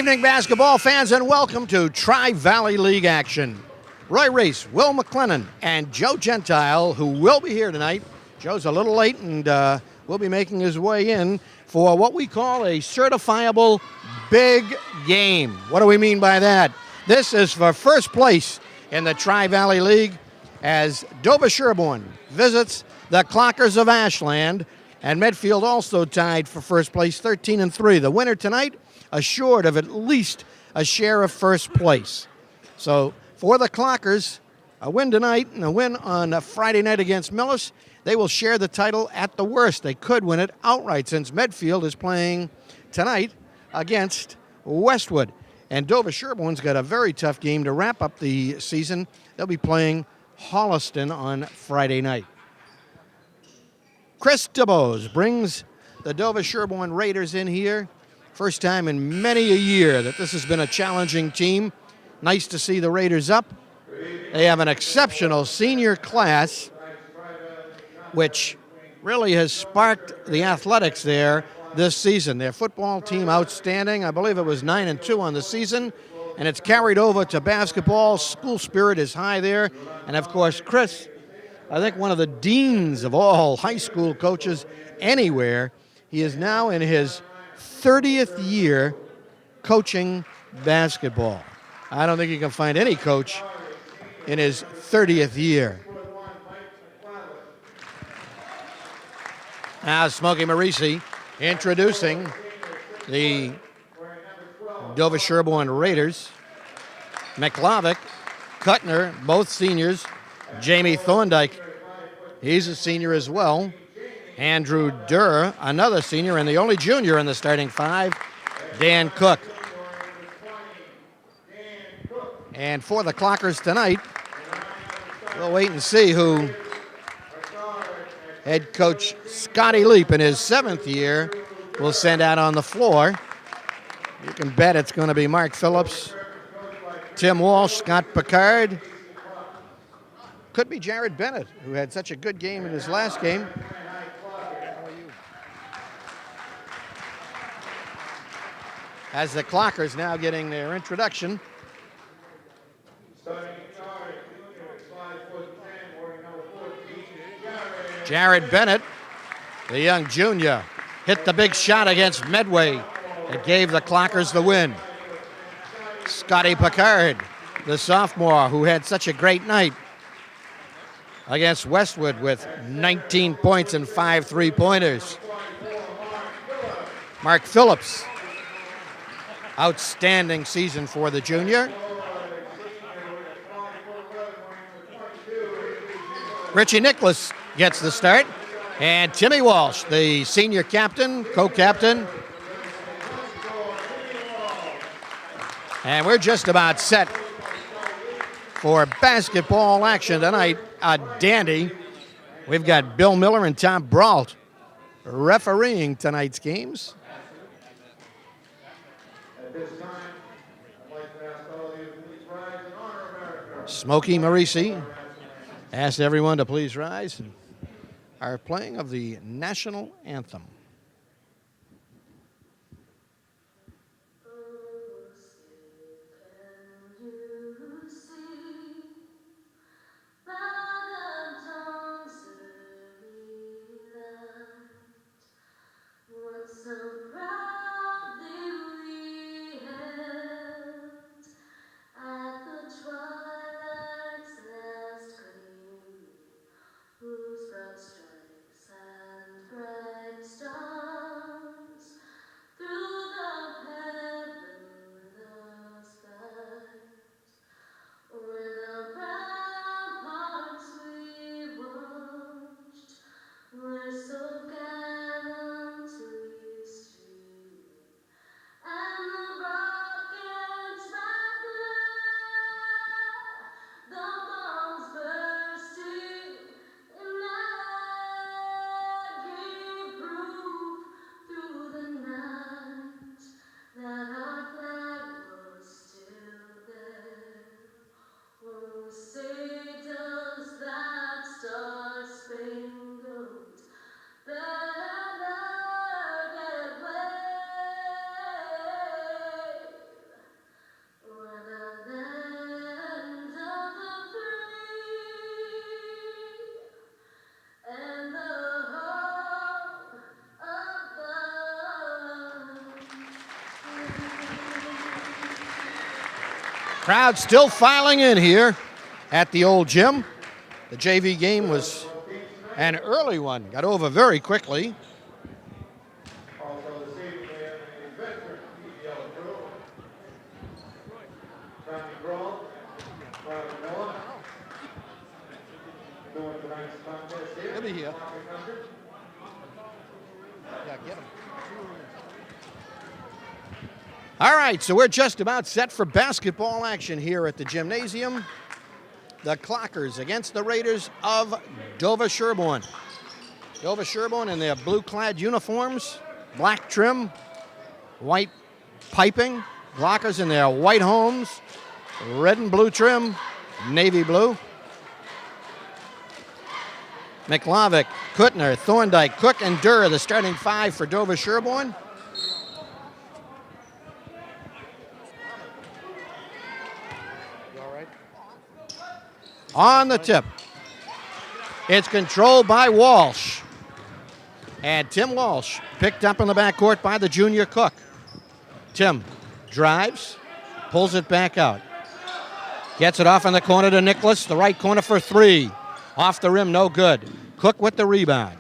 evening, basketball fans, and welcome to Tri-Valley League action. Roy Reese, Will McLennan, and Joe Gentile, who will be here tonight. Joe's a little late and will be making his way in for what we call a certifiable big game. What do we mean by that? This is for first place in the Tri-Valley League as Sherborn visits the Clockers of Ashland, and Medfield also tied for first place, 13-3. The winner tonight assured of at least a share of first place. So for the Clockers, a win tonight and a win on a Friday night against Millis, they will share the title at the worst. They could win it outright since Medfield is playing tonight against Westwood. And Sherborn's got a very tough game to wrap up the season. They'll be playing Holliston on Friday night. Chris DeBose brings the Sherborn Raiders in here. First time in many a year that this has been a challenging team. Nice to see the Raiders up. They have an exceptional senior class, which really has sparked the athletics there this season. Their football team outstanding. I believe it was 9-2 on the season, and it's carried over to basketball. School spirit is high there. And of course, Chris, I think one of the deans of all high school coaches anywhere. He is now in his 30th year coaching basketball. I don't think you can find any coach in his 30th year. Now Smokey Marisi introducing the Sherborn Raiders. McLavick, Kuttner, both seniors. Jamie Thorndike, he's a senior as well. Andrew Durr, another senior, and the only junior in the starting five, Dan Cook. And for the Clockers tonight, we'll wait and see who head coach Scotty Leap in his 7th year will send out on the floor. You can bet it's going to be Mark Phillips, Tim Walsh, Scott Picard. Could be Jared Bennett, who had such a good game in his last game. As the Clockers now getting their introduction. Jared Bennett, the young junior, hit the big shot against Medway. It gave the Clockers the win. Scotty Picard, the sophomore who had such a great night against Westwood with 19 points and 5 3-pointers. Mark Phillips, outstanding season for the junior. Richie Nicholas gets the start. And Timmy Walsh, the senior captain, co-captain. And we're just about set for basketball action tonight. A dandy. We've got Bill Miller and Tom Brault refereeing tonight's games. Smokey Marisi asked everyone to please rise and are playing of the national anthem. Whose broad stripes and bright stars Crowd still filing in here at the old gym. The JV game was an early one. Got over very quickly. He'll be here. Yeah, get him. All right, so we're just about set for basketball action here at the gymnasium. The Clockers against the Raiders of Dover Sherborn. Dover Sherborn in their blue-clad uniforms, black trim, white piping. Clockers in their white homes, red and blue trim, navy blue. McLavick, Kuttner, Thorndike, Cook, and Durr, the starting five for Dover Sherborn. On the tip. It's controlled by Walsh. And Tim Walsh picked up in the backcourt by the junior Cook. Tim drives, pulls it back out. Gets it off in the corner to Nicholas, the right corner for three. Off the rim, no good. Cook with the rebound.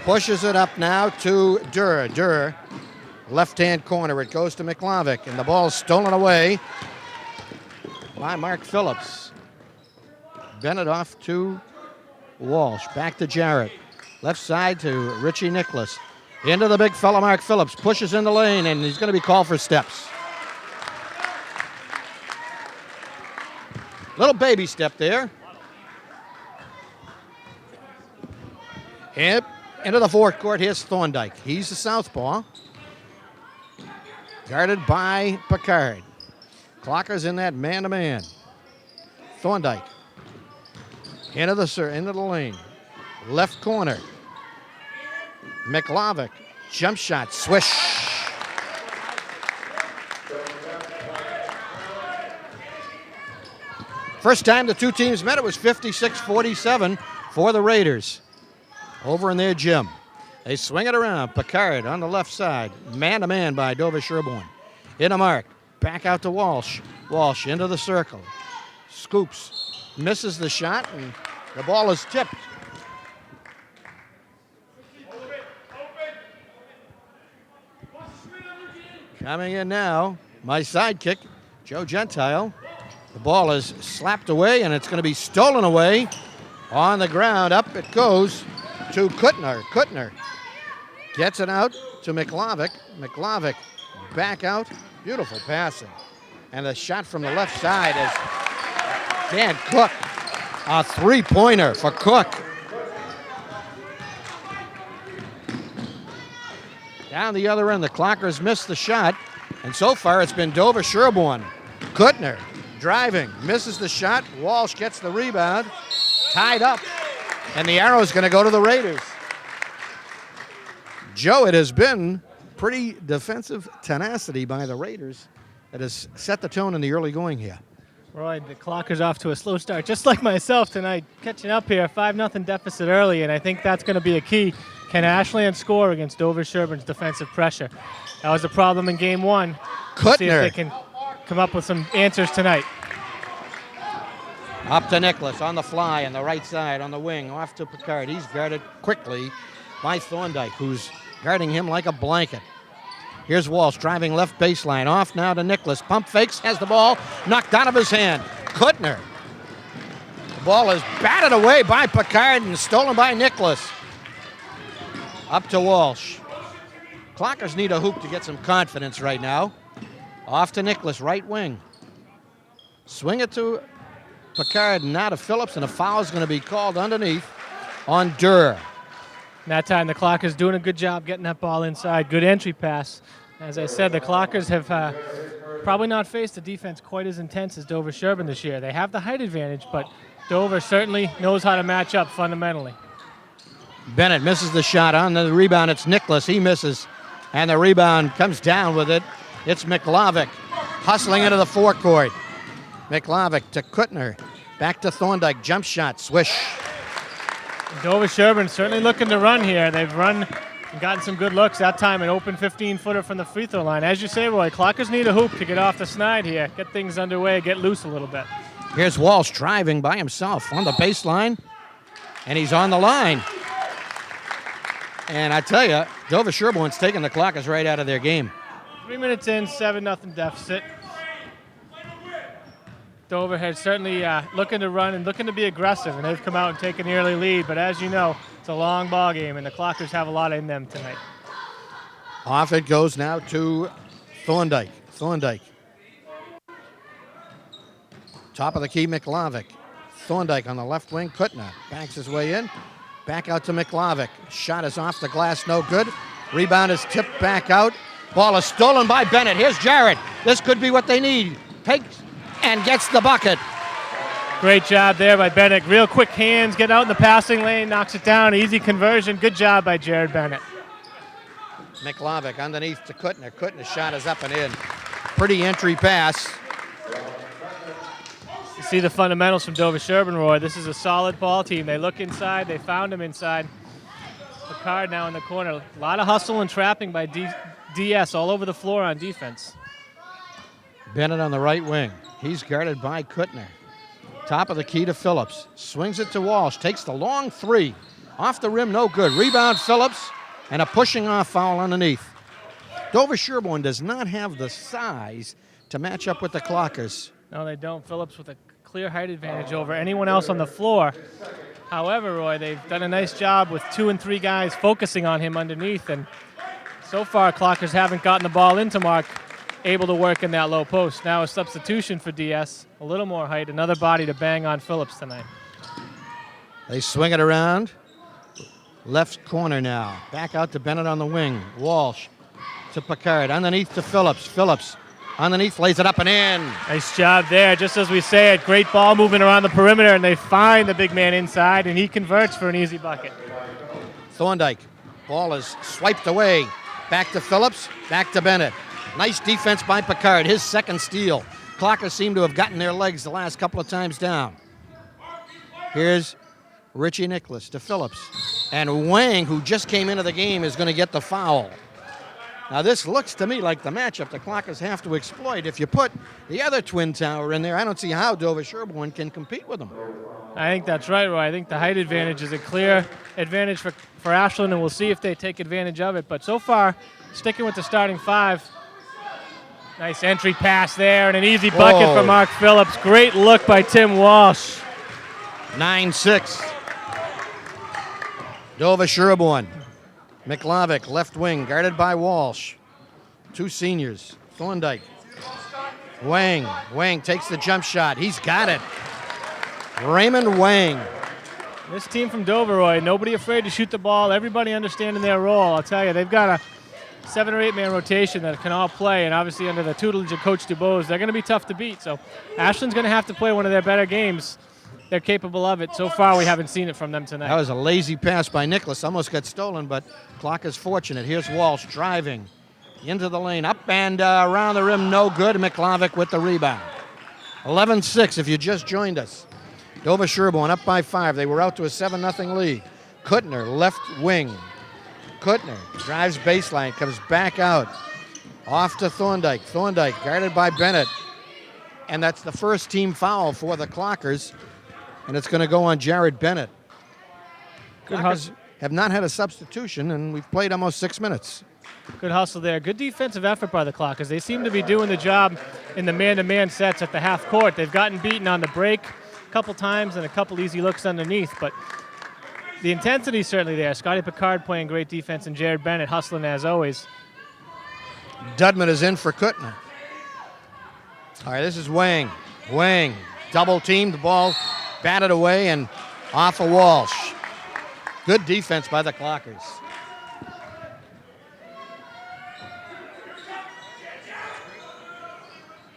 Pushes it up now to Durr. Durr, left-hand corner. It goes to McLavick, and the ball is stolen away by Mark Phillips. Bennett off to Walsh. Back to Jarrett. Left side to Richie Nicholas. Into the big fella Mark Phillips. Pushes in the lane, and he's going to be called for steps. Little baby step there. And into the forecourt, here's Thorndike. He's the southpaw. Guarded by Picard. Clocker's in that man-to-man. Thorndike. Into the lane. Left corner. McLavick. Jump shot. Swish. First time the two teams met, it was 56-47 for the Raiders. Over in their gym. They swing it around. Picard on the left side. Man-to-man by Dover Sherborn. In a mark. Back out to Walsh. Walsh into the circle. Scoops. Misses the shot, and the ball is tipped. Coming in now, my sidekick, Joe Gentile. The ball is slapped away, and it's going to be stolen away on the ground. Up it goes to Kuttner. Kuttner gets it out to McLavick. McLavick back out. Beautiful passing. And the shot from the left side is Dan Cook. A three-pointer for Cook. Down the other end, the Clockers missed the shot. And so far, it's been Dover Sherborn. Kuttner driving, misses the shot. Walsh gets the rebound. Tied up. And the arrow's going to go to the Raiders. Joe, it has been pretty defensive tenacity by the Raiders that has set the tone in the early going here. Roy, the Clockers off to a slow start, just like myself tonight. Catching up here, 5-0 deficit early, and I think that's going to be a key. Can Ashland score against Dover Sherborn's defensive pressure? That was a problem in game one. Kuttner. See if they can come up with some answers tonight. Up to Nicholas on the fly on the right side, on the wing, off to Picard. He's guarded quickly by Thorndike, who's guarding him like a blanket. Here's Walsh driving left baseline. Off now to Nicholas. Pump fakes, has the ball knocked out of his hand. Kuttner. The ball is batted away by Picard and stolen by Nicholas. Up to Walsh. Clockers need a hoop to get some confidence right now. Off to Nicholas, right wing. Swing it to Picard, now to Phillips, and a foul is going to be called underneath on Durr. That time, the Clockers doing a good job getting that ball inside. Good entry pass. As I said, the Clockers have probably not faced a defense quite as intense as Dover Sherborn this year. They have the height advantage, but Dover certainly knows how to match up fundamentally. Bennett misses the shot. On the rebound, it's Nicholas. He misses, and the rebound comes down with it. It's McLavick hustling into the forecourt. McLavick to Kuttner. Back to Thorndike. Jump shot. Swish. Dover Sherborn certainly looking to run here. They've run And gotten some good looks that time, an open 15-footer from the free throw line. As you say, Roy, Clockers need a hoop to get off the snide here, get things underway, get loose a little bit. Here's Walsh driving by himself on the baseline, and he's on the line. And I tell you, Dover Sherborn's taking the Clockers right out of their game. 3 minutes in, 7-0 deficit. Dover has certainly looking to run and looking to be aggressive, and they've come out and taken the early lead. But as you know, it's a long ball game, and the Clockers have a lot in them tonight. Off it goes now to Thorndike. Thorndike. Top of the key, McLavick. Thorndike on the left wing. Kuttner backs his way in. Back out to McLavick. Shot is off the glass, no good. Rebound is tipped back out. Ball is stolen by Bennett. Here's Jarrett. This could be what they need. Takes and gets the bucket. Great job there by Bennett. Real quick hands, get out in the passing lane, knocks it down. Easy conversion. Good job by Jared Bennett. McLavick underneath to Kuttner. Kuttner's shot is up and in. Pretty entry pass. You see the fundamentals from Dover Sherborn, Roy. This is a solid ball team. They look inside. They found him inside. Picard now in the corner. A lot of hustle and trapping by DS all over the floor on defense. Bennett on the right wing. He's guarded by Kuttner. Top of the key to Phillips. Swings it to Walsh. Takes the long three. Off the rim, no good. Rebound Phillips, and a pushing off foul underneath. Dover Sherborn does not have the size to match up with the Clockers. No, they don't. Phillips with a clear height advantage over anyone else on the floor. However, Roy, they've done a nice job with 2 and 3 guys focusing on him underneath, and so far Clockers haven't gotten the ball into Mark, able to work in that low post. Now a substitution for DS, a little more height, another body to bang on Phillips tonight. They swing it around. Left corner now. Back out to Bennett on the wing. Walsh to Picard. Underneath to Phillips. Phillips underneath, lays it up and in. Nice job there. Just as we say it, great ball movement around the perimeter, and they find the big man inside, and he converts for an easy bucket. Thorndike. Ball is swiped away. Back to Phillips. Back to Bennett. Nice defense by Picard. His second steal. Clockers seem to have gotten their legs the last couple of times down. Here's Richie Nicholas to Phillips. And Wang, who just came into the game, is going to get the foul. Now this looks to me like the matchup the Clockers have to exploit. If you put the other twin tower in there, I don't see how Dover Sherborn can compete with them. I think that's right, Roy. I think the height advantage is a clear advantage for Ashland, and we'll see if they take advantage of it. But so far, sticking with the starting 5. Nice entry pass there and an easy bucket for Mark Phillips. Great look by Tim Walsh. 9-6. Dover Sherborn. McLavick, left wing, guarded by Walsh. 2 seniors. Thorndike. Wang. Wang takes the jump shot. He's got it. Raymond Wang. This team from Dover, Roy, nobody afraid to shoot the ball. Everybody understanding their role. I'll tell you, they've got a 7 or 8 man rotation that can all play, and obviously under the tutelage of Coach DuBose, they're going to be tough to beat. So Ashland's going to have to play one of their better games. They're capable of it. So far, we haven't seen it from them tonight. That was a lazy pass by Nicholas. Almost got stolen, but Clocker's fortunate. Here's Walsh driving into the lane. Up and around the rim, no good. McLavick with the rebound. 11-6 if you just joined us. Dover Sherborn up by 5. They were out to a 7-0 lead. Kuttner, left wing. Kuttner drives baseline, comes back out. Off to Thorndike. Thorndike guarded by Bennett. And that's the first team foul for the Clockers. And it's going to go on Jared Bennett. Good Clockers have not had a substitution, and we've played almost 6 minutes. Good hustle there. Good defensive effort by the Clockers. They seem to be doing the job in the man-to-man sets at the half court. They've gotten beaten on the break a couple times and a couple easy looks underneath, but the intensity is certainly there. Scotty Picard playing great defense and Jared Bennett hustling as always. Dudman is in for Kuttner. All right, this is Wang. Wang, double teamed, the ball batted away and off of Walsh. Good defense by the Clockers.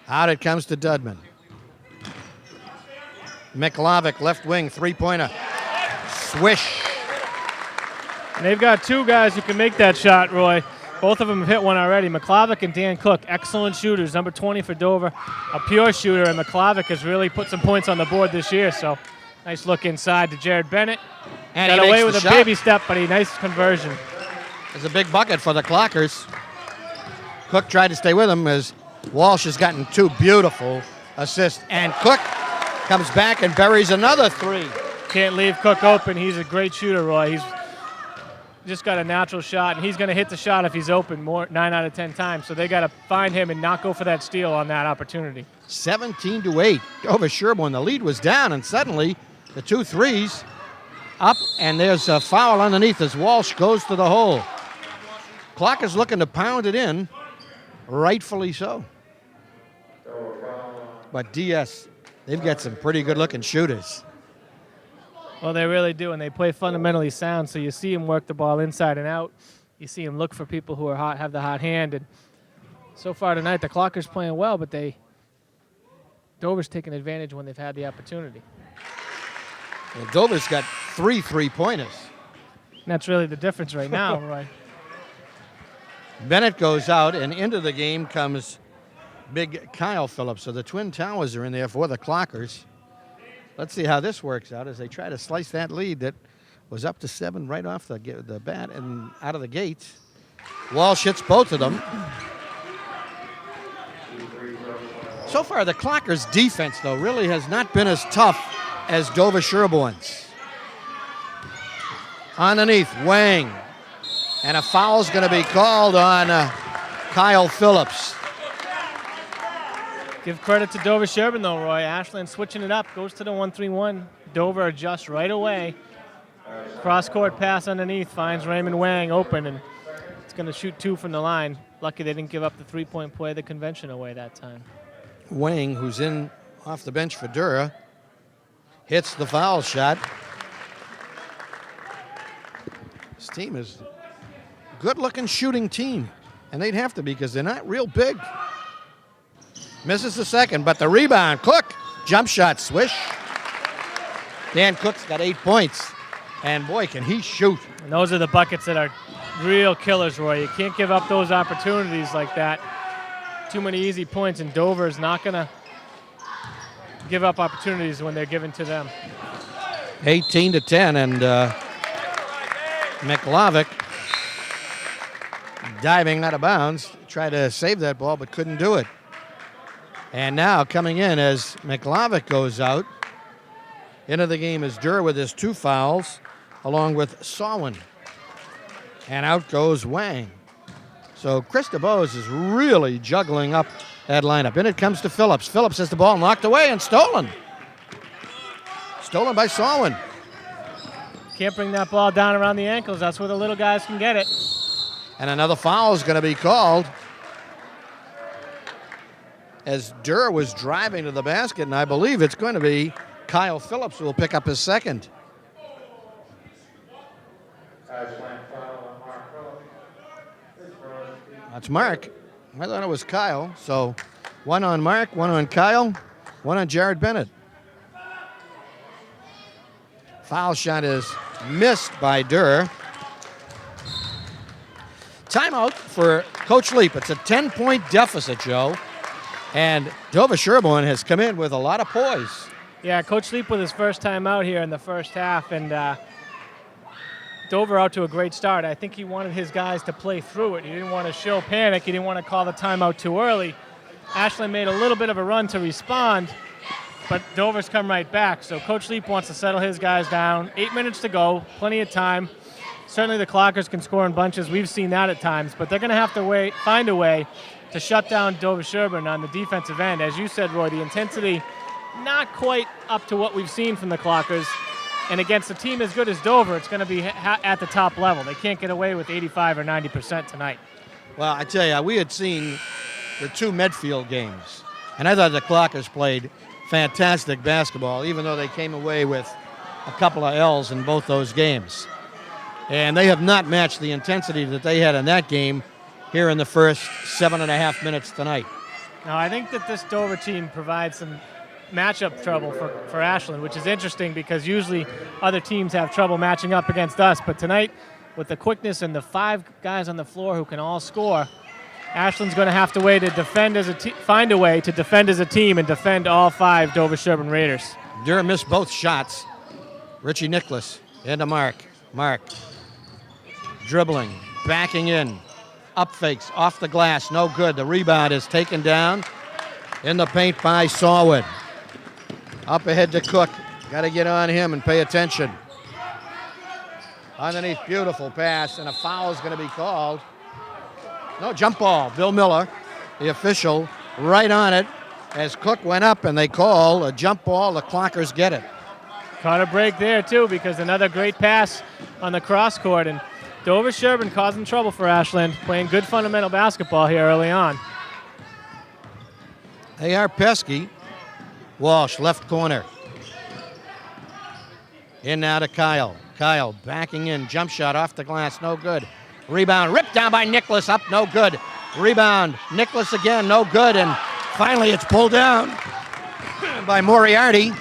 Out it comes to Dudman. McLavick, left wing, three-pointer. Swish. And they've got 2 guys who can make that shot, Roy. Both of them have hit one already. McLavick and Dan Cook, excellent shooters. Number 20 for Dover, a pure shooter, and McLavick has really put some points on the board this year. So nice look inside to Jared Bennett. And got he away makes with the a shot. baby step, but a nice conversion. There's a big bucket for the Clockers. Cook tried to stay with him as Walsh has gotten 2 beautiful assists. And Cook comes back and buries another 3. Can't leave Cook open. He's a great shooter, Roy. He's just got a natural shot, and he's going to hit the shot if he's open 9 out of 10 times. So they got to find him and not go for that steal on that opportunity. 17-8. Dover Sherborn, the lead was down, and suddenly the 2 threes up, and there's a foul underneath as Walsh goes to the hole. Clockers looking to pound it in, rightfully so. But DS, they've got some pretty good-looking shooters. Well, they really do, and they play fundamentally sound. So you see him work the ball inside and out. You see him look for people who are hot, have the hot hand. And so far tonight, the Clockers playing well, but Dover's taking advantage when they've had the opportunity. Well, Dover's got 3 3-pointers. And that's really the difference right now, Roy. Bennett goes out, and into the game comes big Kyle Phillips. So the Twin Towers are in there for the Clockers. Let's see how this works out as they try to slice that lead that was up to 7 right off the bat and out of the gates. Walsh hits both of them. So far, the Clockers' defense, though, really has not been as tough as Dover Sherborn's. Underneath, Wang. And a foul's going to be called on Kyle Phillips. Give credit to Dover Sherborn, though, Roy. Ashland switching it up, goes to the 1-3-1. Dover adjusts right away. Cross-court pass underneath, finds Raymond Wang open, and it's going to shoot 2 from the line. Lucky they didn't give up the 3-point play the convention away that time. Wang, who's in off the bench for Dura, hits the foul shot. This team is a good-looking shooting team, and they'd have to be because they're not real big. Misses the second, but the rebound. Cook, jump shot, swish. Dan Cook's got 8 points, and boy, can he shoot. And those are the buckets that are real killers, Roy. You can't give up those opportunities like that. Too many easy points, and Dover is not going to give up opportunities when they're given to them. 18-10, and McLavick diving out of bounds, tried to save that ball but couldn't do it. And now coming in as McLavick goes out, into the game is Durr with his 2 fouls, along with Sawin. And out goes Wang. So Chris DeBose is really juggling up that lineup. In it comes to Phillips. Phillips has the ball knocked away and stolen. Stolen by Sawin. Can't bring that ball down around the ankles. That's where the little guys can get it. And another foul is going to be called as Durr was driving to the basket, and I believe it's going to be Kyle Phillips who will pick up his second. That's Mark. I thought it was Kyle. So 1 on Mark, 1 on Kyle, 1 on Jared Bennett. Foul shot is missed by Durr. Timeout for Coach Leap. It's a 10-point deficit, Joe. And Dover Sherborn has come in with a lot of poise. Yeah, Coach Leap with his first time out here in the first half, and Dover out to a great start. I think he wanted his guys to play through it. He didn't want to show panic. He didn't want to call the timeout too early. Ashland made a little bit of a run to respond, but Dover's come right back. So Coach Leap wants to settle his guys down. 8 minutes to go, plenty of time. Certainly the Clockers can score in bunches. We've seen that at times, but they're going to have to find a way to shut down Dover Sherborn on the defensive end. As you said, Roy, the intensity not quite up to what we've seen from the Clockers. And against a team as good as Dover, it's going to be at the top level. They can't get away with 85 or 90% tonight. Well, I tell you, we had seen the 2 Medfield games, and I thought the Clockers played fantastic basketball, even though they came away with a couple of L's in both those games. And they have not matched the intensity that they had in that game here in the first 7.5 minutes tonight. Now, I think that this Dover team provides some matchup trouble for Ashland, which is interesting because usually other teams have trouble matching up against us. But tonight, with the quickness and the 5 guys on the floor who can all score, Ashland's going to have to find a way to defend as a team and defend all 5 Dover Sherborn Raiders. Durham missed both shots. Richie Nicholas into Mark. Mark dribbling, backing in. Up fakes, off the glass, no good. The rebound is taken down in the paint by Sawwood. Up ahead to Cook. Got to get on him and pay attention. Underneath, beautiful pass, and a foul is going to be called. No, jump ball. Bill Miller, the official, right on it as Cook went up, and they call a jump ball. The Clockers get it. Caught a break there, too, because another great pass on the cross court, and Dover Sherborn causing trouble for Ashland, playing good fundamental basketball here early on. They are pesky. Walsh, left corner. In now to Kyle. Kyle backing in, jump shot off the glass, no good. Rebound, ripped down by Nicholas, up, no good. Rebound, Nicholas again, no good, and finally it's pulled down by Moriarty.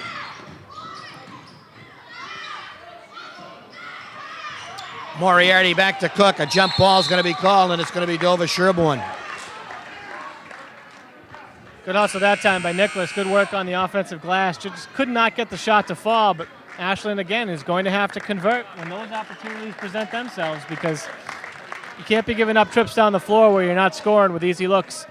Moriarty back to Cook. A jump ball is going to be called, and it's going to be Dover Sherborn. Good hustle that time by Nicholas. Good work on the offensive glass. Just could not get the shot to fall, but Ashland, again, is going to have to convert when those opportunities present themselves, because you can't be giving up trips down the floor where you're not scoring with easy looks.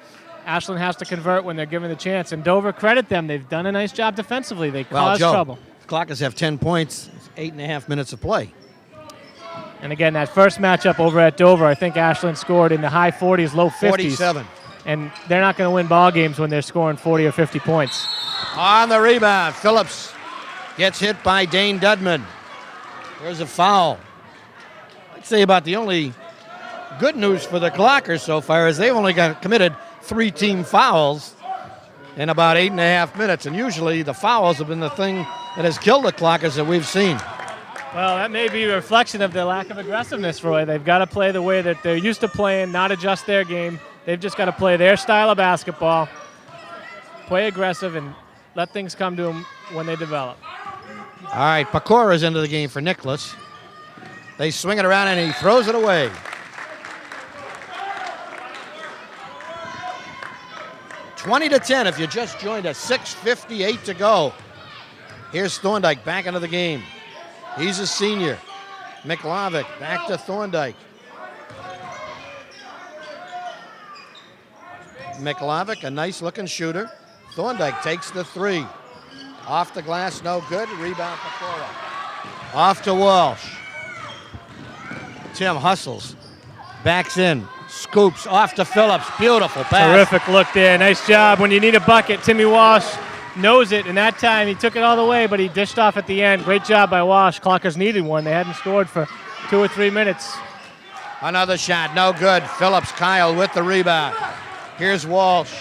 Ashland has to convert when they're given the chance, and Dover, credit them. They've done a nice job defensively. They caused trouble. The Clockers have 10 points, 8.5 minutes of play. And again, that first matchup over at Dover, I think Ashland scored in the high 40s, low 50s. 47. And they're not going to win ball games when they're scoring 40 or 50 points. On the rebound, Phillips gets hit by Dane Dudman. There's a foul. I'd say about the only good news for the Clockers so far is they've only committed 3 team fouls in about 8.5 minutes. And usually the fouls have been the thing that has killed the Clockers that we've seen. Well, that may be a reflection of their lack of aggressiveness, Roy. They've got to play the way that they're used to playing, not adjust their game. They've just got to play their style of basketball, play aggressive, and let things come to them when they develop. All right, Pacora's into the game for Nicholas. They swing it around, and he throws it away. (20-10) if you just joined us. 6:58 to go. Here's Thorndike back into the game. He's a senior. McLavick back to Thorndike. McLavick, a nice-looking shooter. Thorndike takes the 3. Off the glass, no good. Rebound, Pecora. Off to Walsh. Tim hustles. Backs in. Scoops off to Phillips. Beautiful pass. Terrific look there. Nice job. When you need a bucket, Timmy Walsh knows it, and that time he took it all the way, but he dished off at the end. Great job by Walsh. Clockers needed one. They hadn't scored for 2 or 3 minutes. Another shot, no good. Phillips, Kyle with the rebound. Here's Walsh.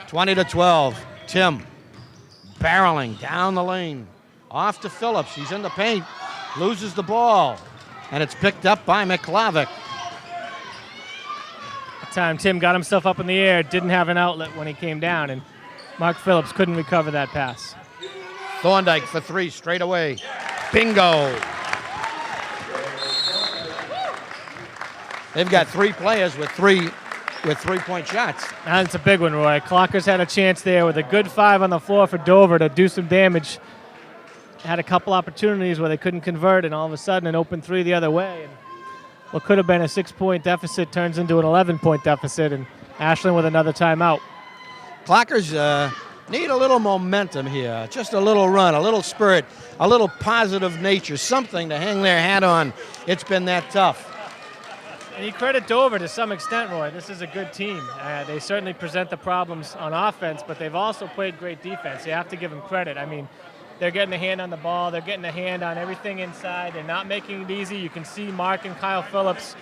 20-12. Tim barreling down the lane. Off to Phillips. He's in the paint. Loses the ball. And it's picked up by McLavick. That time Tim got himself up in the air. Didn't have an outlet when he came down, and Mark Phillips couldn't recover that pass. Thorndike for 3 straight away. Bingo. They've got 3 players with 3-point shots. That's a big one, Roy. Clockers had a chance there with a good 5 on the floor for Dover to do some damage. Had a couple opportunities where they couldn't convert, and all of a sudden an open 3 the other way. And what could have been a 6-point deficit turns into an 11-point deficit, and Ashland with another timeout. Clockers need a little momentum here, just a little run, a little spirit, a little positive nature, something to hang their hat on. It's been that tough. And you credit Dover to some extent, Roy. This is a good team. They certainly present the problems on offense, but they've also played great defense. You have to give them credit. I mean, they're getting a hand on the ball. They're getting a hand on everything inside. They're not making it easy. You can see Mark and Kyle Phillips.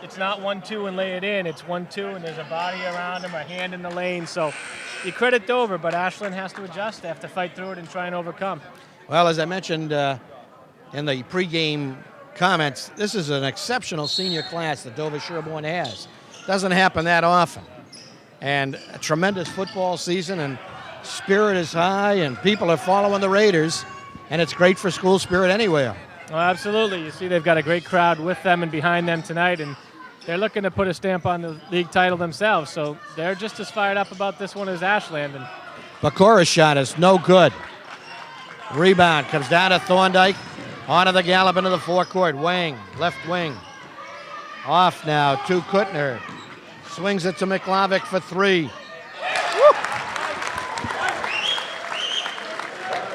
It's not 1-2 and lay it in. It's 1-2 and there's a body around him, a hand in the lane. So you credit Dover, but Ashland has to adjust. They have to fight through it and try and overcome. Well, as I mentioned in the pregame comments, this is an exceptional senior class that Dover Sherborn has. Doesn't happen that often. And a tremendous football season, and spirit is high, and people are following the Raiders, and it's great for school spirit anywhere. Well, absolutely. You see they've got a great crowd with them and behind them tonight, and they're looking to put a stamp on the league title themselves, so they're just as fired up about this one as Ashland. And Bacora's shot is no good. Rebound comes down to Thorndike. Onto the gallop into the forecourt. Wang, left wing. Off now to Kuttner. Swings it to McLavick for 3.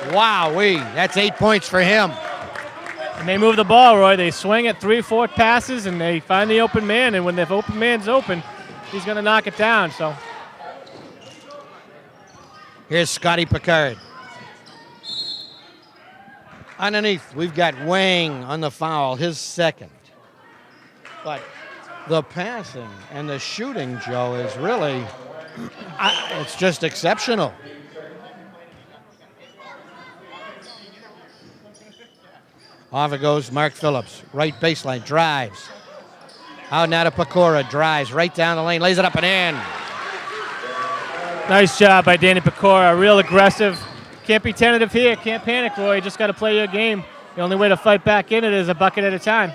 Wowee, that's 8 points for him. And they move the ball, Roy. They swing at 3-4 passes, and they find the open man. And when the open man's open, he's going to knock it down. So here's Scotty Picard. Underneath, we've got Wang on the foul, his second. But the passing and the shooting, Joe, is really, it's just exceptional. Off it goes Mark Phillips. Right baseline, drives. Out now to Pecora, drives right down the lane, lays it up and in. Nice job by Danny Pecora, real aggressive. Can't be tentative here, can't panic, Roy. You just got to play your game. The only way to fight back in it is a bucket at a time.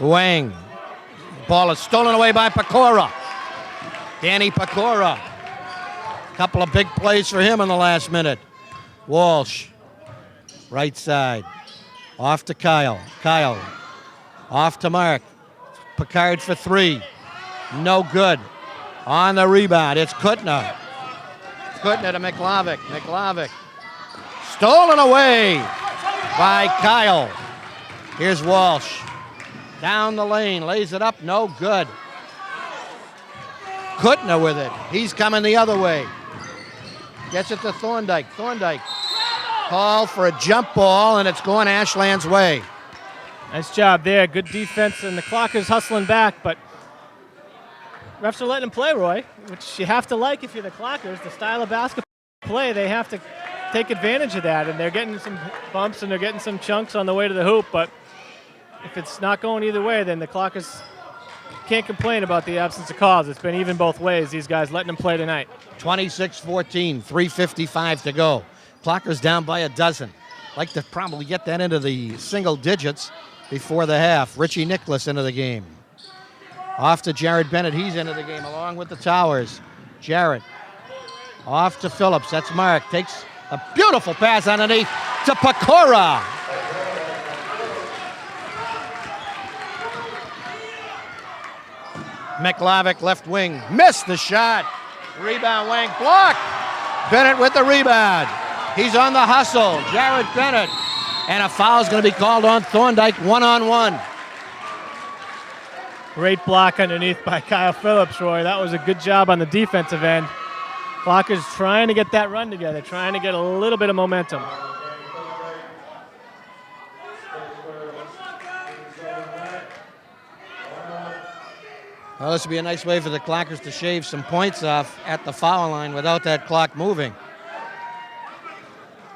Wang. Ball is stolen away by Pecora. Danny Pecora. Couple of big plays for him in the last minute. Walsh. Right side. Off to Kyle. Kyle. Off to Mark. Picard for 3. No good. On the rebound, it's Kuttner. Kuttner to McLavick. McLavick. Stolen away by Kyle. Here's Walsh. Down the lane, lays it up, no good. Kuttner with it. He's coming the other way. Gets it to Thorndike. Thorndike. Call for a jump ball, and it's going Ashland's way. Nice job there. Good defense, and the clock is hustling back, but refs are letting them play, Roy, which you have to like if you're the Clockers. The style of basketball play, they have to take advantage of that, and they're getting some bumps and they're getting some chunks on the way to the hoop, but if it's not going either way, then the Clockers can't complain about the absence of calls. It's been even both ways, these guys letting them play tonight. 26-14, 3:55 to go. Clockers down by a dozen. Like to probably get that into the single digits before the half. Richie Nicholas into the game. Off to Jared Bennett. He's into the game along with the Towers. Jarrett. Off to Phillips. That's Mark. Takes a beautiful pass underneath to Pecora. McLavick left wing. Missed the shot. Rebound Wang. Block. Bennett with the rebound. He's on the hustle. Jared Bennett. And a foul is going to be called on Thorndike, 1-on-1. Great block underneath by Kyle Phillips, Roy. That was a good job on the defensive end. Clockers trying to get that run together, trying to get a little bit of momentum. Well, this would be a nice way for the Clockers to shave some points off at the foul line without that clock moving.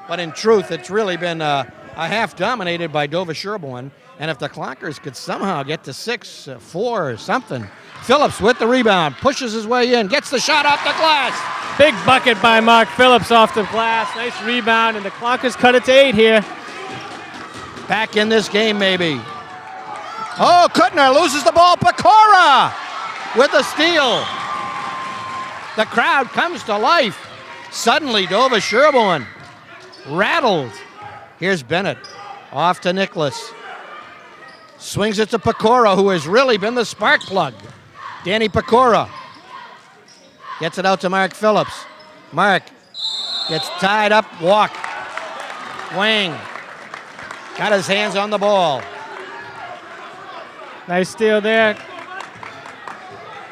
But in truth, it's really been a half dominated by Dover Sherborn. And if the Clockers could somehow get to 6, 4 or something. Phillips with the rebound, pushes his way in, gets the shot off the glass. Big bucket by Mark Phillips off the glass. Nice rebound, and the Clockers cut it to 8 here. Back in this game, maybe. Oh, Kuttner loses the ball. Pecora with a steal. The crowd comes to life. Suddenly, Dover Sherborn rattled. Here's Bennett. Off to Nicholas. Swings it to Pecora, who has really been the spark plug. Danny Pecora gets it out to Mark Phillips. Mark gets tied up, walk. Wang got his hands on the ball. Nice steal there.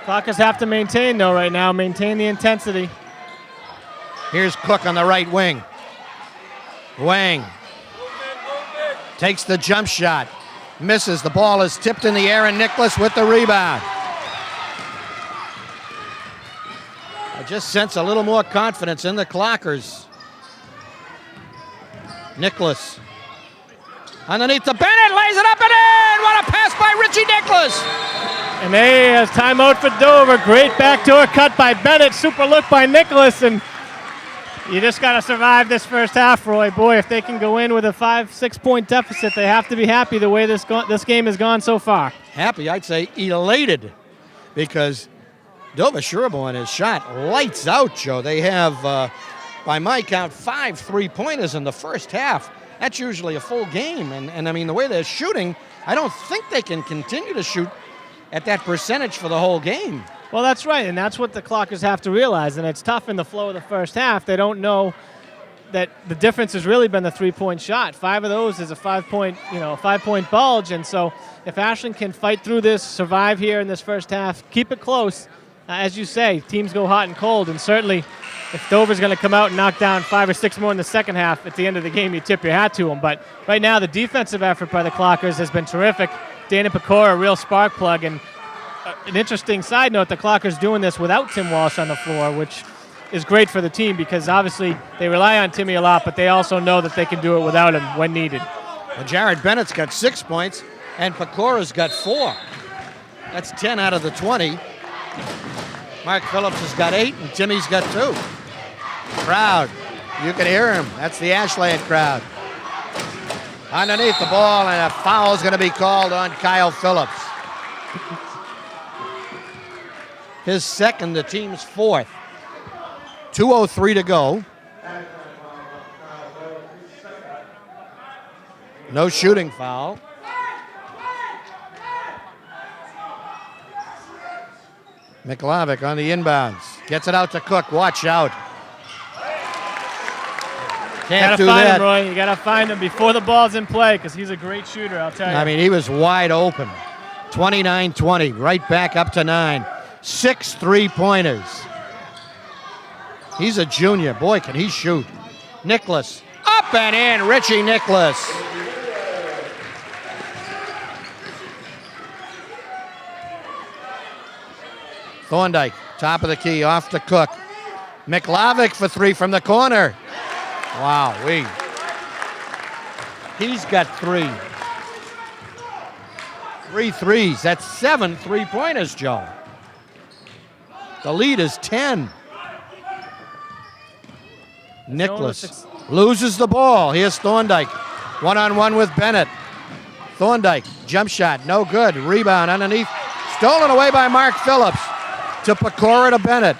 Clockers have to maintain, though, right now. Maintain the intensity. Here's Cook on the right wing. Wang takes the jump shot. Misses. The ball is tipped in the air, and Nicholas with the rebound. I just sense a little more confidence in the Clockers. Nicholas. Underneath the Bennett, lays it up and in! What a pass by Richie Nicholas! And they has timeout for Dover. Great backdoor cut by Bennett. Super look by Nicholas, and you just got to survive this first half, Roy. Boy, if they can go in with a 5-6 point deficit, they have to be happy the way this game has gone so far. Happy, I'd say elated, because Dover Sherborn has shot lights out, Joe. They have, by my count, 5 3-pointers in the first half. That's usually a full game, and I mean, the way they're shooting, I don't think they can continue to shoot at that percentage for the whole game. Well, that's right, and that's what the Clockers have to realize, and it's tough in the flow of the first half. They don't know that the difference has really been the three-point shot. 5 of those is a 5-point bulge, and so if Ashland can fight through this, survive here in this first half, keep it close, as you say, teams go hot and cold, and certainly if Dover's going to come out and knock down 5 or 6 more in the second half, at the end of the game, you tip your hat to them. But right now, the defensive effort by the Clockers has been terrific. Dana Pecora, a real spark plug, and an interesting side note, the Clockers doing this without Tim Walsh on the floor, which is great for the team because obviously they rely on Timmy a lot, but they also know that they can do it without him when needed. Well, Jared Bennett's got 6 points, and Pecora's got 4. That's 10 out of the 20. Mark Phillips has got 8, and Timmy's got 2. Crowd, you can hear him. That's the Ashland crowd. Underneath the ball, and a foul is going to be called on Kyle Phillips. His second, the team's 4th. 2:03 to go. No shooting foul. Miklavic on the inbounds. Gets it out to Cook. Watch out. Can't do that. Gotta find him, Roy. You gotta find him before the ball's in play because he's a great shooter, I'll tell you. I mean, he was wide open. 29-20, right back up to 9. 6 3-pointers. He's a junior. Boy, can he shoot. Nicholas, up and in. Richie Nicholas. Thorndike, top of the key, off to Cook. Miklavic for 3 from the corner. Wow, he's got 3. 3 threes. That's 7 3-pointers, Joe. The lead is 10. Nicholas loses the ball. Here's Thorndike. One-on-one with Bennett. Thorndike, jump shot, no good. Rebound underneath. Stolen away by Mark Phillips. To Pecora to Bennett.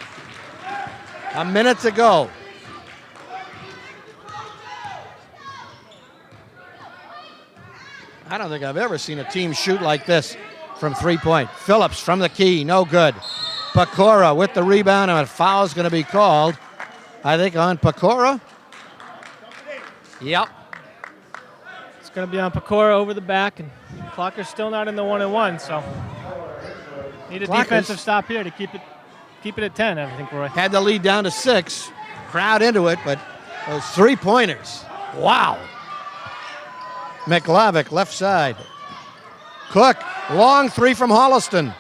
A minute to go. I don't think I've ever seen a team shoot like this from 3-point. Phillips from the key, no good. Pecora with the rebound, and a foul is going to be called, I think, on Pecora. Yep. It's going to be on Pecora over the back, and Clocker's still not in the 1-and-1, so need a defensive stop here to keep it at 10, I think, Roy. Had the lead down to 6. Crowd into it, but those 3-pointers. Wow. Miklavic, left side. Cook, long 3 from Holliston.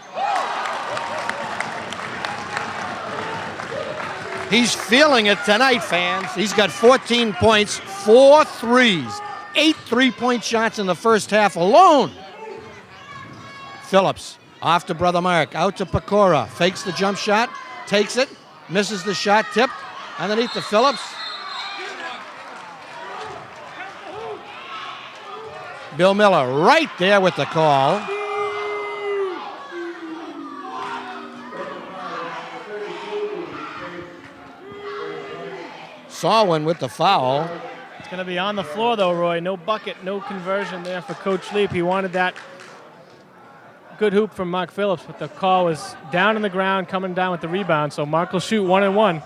He's feeling it tonight, fans. He's got 14 points, 4 threes, 8 3-point shots in the first half alone. Phillips off to Brother Mark, out to Pecora, fakes the jump shot, takes it, misses the shot, tipped, underneath to Phillips. Bill Miller right there with the call. Sawin with the foul. It's going to be on the floor, though, Roy. No bucket, no conversion there for Coach Leap. He wanted that good hoop from Mark Phillips, but the call was down on the ground, coming down with the rebound. So Mark will shoot 1-and-1.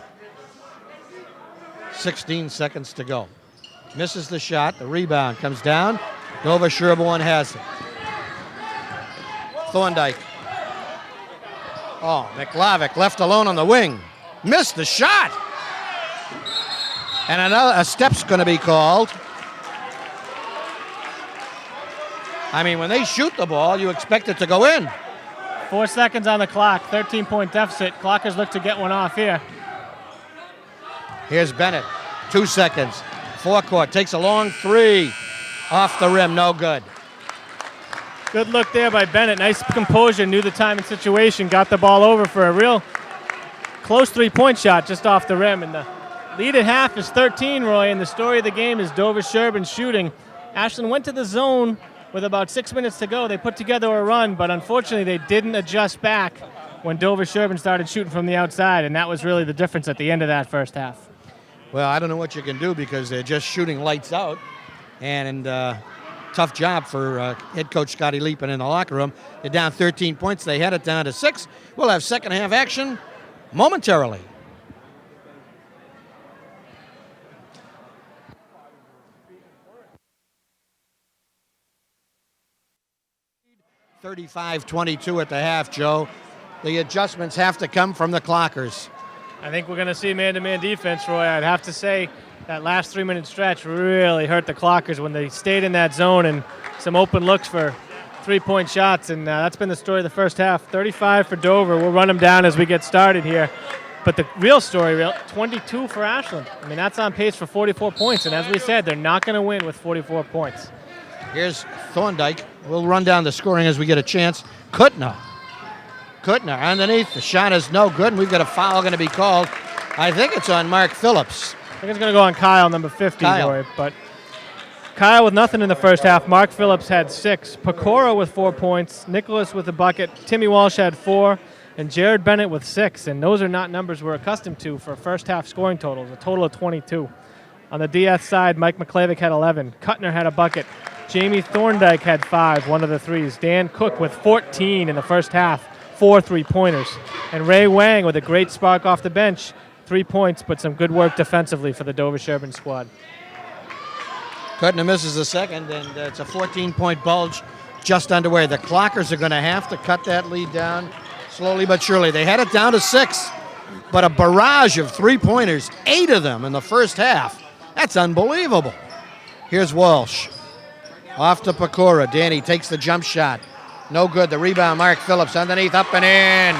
16 seconds to go. Misses the shot. The rebound comes down. Dover Sherborn has it. Thorndike. Oh, Miklavic left alone on the wing. Missed the shot. And a step's going to be called. I mean, when they shoot the ball, you expect it to go in. 4 seconds on the clock, 13-point deficit. Clockers look to get one off here. Here's Bennett, 2 seconds. Forecourt takes a long 3. Off the rim, no good. Good look there by Bennett. Nice composure, knew the time and situation, got the ball over for a real close 3-point shot just off the rim. And the lead at half is 13, Roy, and the story of the game is Dover Sherborn shooting. Ashland went to the zone with about 6 minutes to go. They put together a run, but unfortunately they didn't adjust back when Dover Sherborn started shooting from the outside, and that was really the difference at the end of that first half. Well, I don't know what you can do because they're just shooting lights out. And tough job for head coach Scotty Leapin in the locker room. They're down 13 points. They had it down to 6. We'll have second half action momentarily. (35-22) at the half, Joe. The adjustments have to come from the Clockers. I think we're going to see man-to-man defense, Roy. I'd have to say that last 3-minute stretch really hurt the Clockers when they stayed in that zone and some open looks for three-point shots, and that's been the story of the first half. 35 for Dover. We'll run them down as we get started here. But the real story, 22 for Ashland. I mean, that's on pace for 44 points, and as we said, they're not going to win with 44 points. Here's Thorndike. We'll run down the scoring as we get a chance. Kuttner underneath. The shot is no good, and we've got a foul going to be called. I think it's on Mark Phillips. I think it's going to go on Kyle, number 50, Kyle. Roy. But Kyle with nothing in the first half. Mark Phillips had 6. Pecora with 4 points. Nicholas with a bucket. Timmy Walsh had 4. And Jared Bennett with 6. And those are not numbers we're accustomed to for first half scoring totals, a total of 22. On the DS side, Mike McClavick had 11. Kuttner had a bucket. Jamie Thorndike had 5, one of the threes. Dan Cook with 14 in the first half, 4 3-pointers. And Ray Wang with a great spark off the bench, 3 points, but some good work defensively for the Dover-Sherborn squad. Kuttner misses the second, and it's a 14-point bulge just underway. The Clockers are going to have to cut that lead down slowly but surely. They had it down to 6, but a barrage of 3-pointers, 8 of them in the first half. That's unbelievable. Here's Walsh. Off to Pecora. Danny takes the jump shot. No good. The rebound, Mark Phillips underneath, up and in.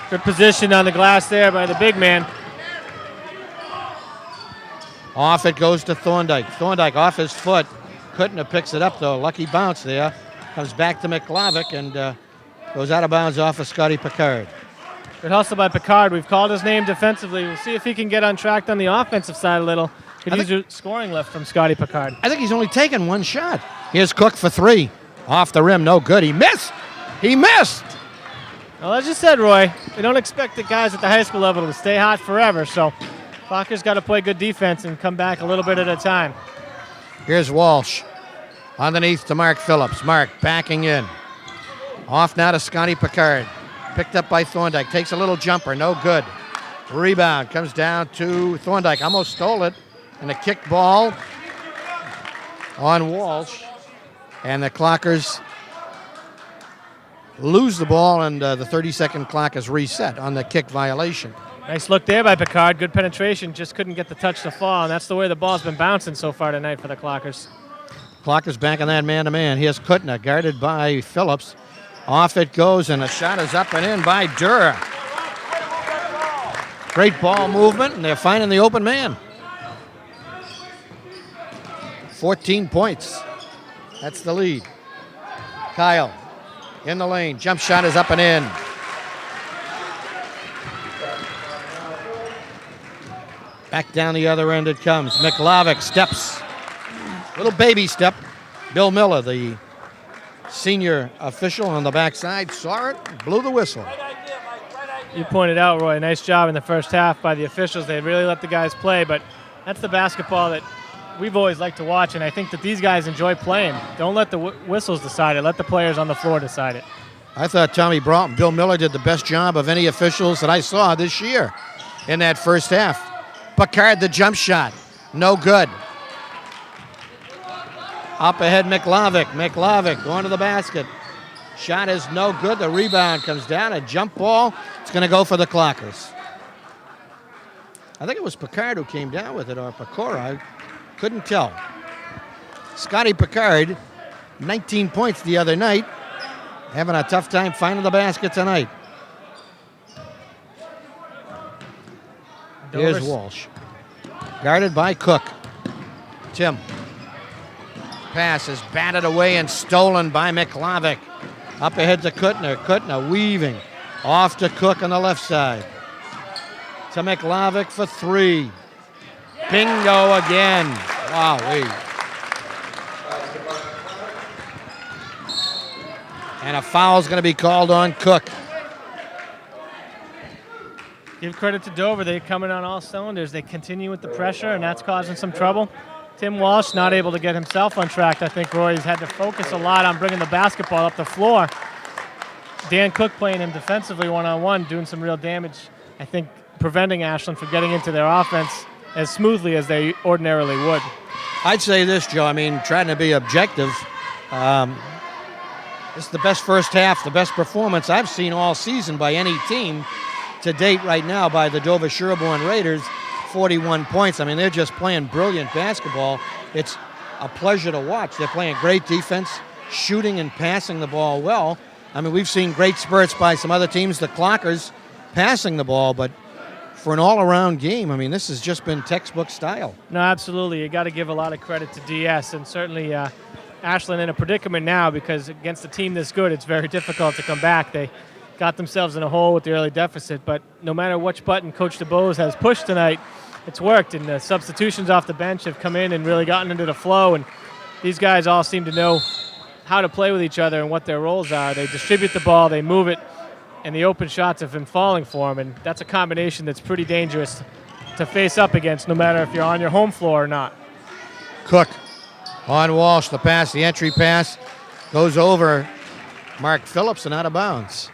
Good position on the glass there by the big man. Off it goes to Thorndike. Thorndike off his foot. Kuttner picks it up, though. Lucky bounce there. Comes back to McClavick and goes out of bounds off of Scotty Picard. Good hustle by Picard. We've called his name defensively. We'll see if he can get on track on the offensive side a little. Could use a scoring lift from Scotty Picard. I think he's only taken 1 shot. Here's Cook for 3. Off the rim, no good. He missed. Well, as you said, Roy, we don't expect the guys at the high school level to stay hot forever, so Clockers got to play good defense and come back a little bit at a time. Here's Walsh. Underneath to Mark Phillips. Mark backing in. Off now to Scotty Picard. Picked up by Thorndike. Takes a little jumper, no good. Rebound comes down to Thorndike. Almost stole it. And a kick ball on Walsh. And the Clockers lose the ball, and the 30-second clock is reset on the kick violation. Nice look there by Picard. Good penetration. Just couldn't get the touch to fall, and that's the way the ball's been bouncing so far tonight for the Clockers. Clockers back on that man-to-man. Here's Kuttner, guarded by Phillips. Off it goes, and a shot is up and in by Durr. Great ball movement, and they're finding the open man. 14 points. That's the lead. Kyle in the lane. Jump shot is up and in. Back down the other end it comes. McClavick steps. Little baby step. Bill Miller, the senior official on the backside, saw it, blew the whistle. You pointed out, Roy, nice job in the first half by the officials. They really let the guys play, but that's the basketball that we've always liked to watch, and I think that these guys enjoy playing. Don't let the whistles decide it. Let the players on the floor decide it. I thought Tommy Broughton, Bill Miller did the best job of any officials that I saw this year in that first half. Picard, the jump shot, no good. Up ahead, McClavick. McClavick going to the basket. Shot is no good. The rebound comes down. A jump ball. It's going to go for the Clockers. I think it was Picard who came down with it, or Pecora. I couldn't tell. Scotty Picard, 19 points the other night. Having a tough time finding the basket tonight. Here's Walsh. Guarded by Cook. Tim. Pass is batted away and stolen by McClavick. Up ahead to Kuttner. Kuttner weaving. Off to Cook on the left side. To McClavick for 3. Bingo again. Wow. And a foul's going to be called on Cook. Give credit to Dover. They're coming on all cylinders. They continue with the pressure, and that's causing some trouble. Tim Walsh not able to get himself on track. I think Roy's had to focus a lot on bringing the basketball up the floor. Dan Cook playing him defensively one-on-one, doing some real damage, I think, preventing Ashland from getting into their offense as smoothly as they ordinarily would. I'd say this, Joe. I mean, trying to be objective, this is the best first half, the best performance I've seen all season by any team to date right now by the Dover Sherborn Raiders, 41 points. I mean, they're just playing brilliant basketball. It's a pleasure to watch. They're playing great defense, shooting and passing the ball well. I mean, we've seen great spurts by some other teams, the Clockers, passing the ball, but for an all-around game, I mean, this has just been textbook style. No, absolutely. You got to give a lot of credit to DS, and certainly Ashland in a predicament now because against a team this good, it's very difficult to come back. They got themselves in a hole with the early deficit, but no matter which button Coach DeBose has pushed tonight, it's worked, and the substitutions off the bench have come in and really gotten into the flow, and these guys all seem to know how to play with each other and what their roles are. They distribute the ball, they move it, and the open shots have been falling for them, and that's a combination that's pretty dangerous to face up against, no matter if you're on your home floor or not. Cook on Walsh, the pass, the entry pass goes over Mark Phillips and out of bounds.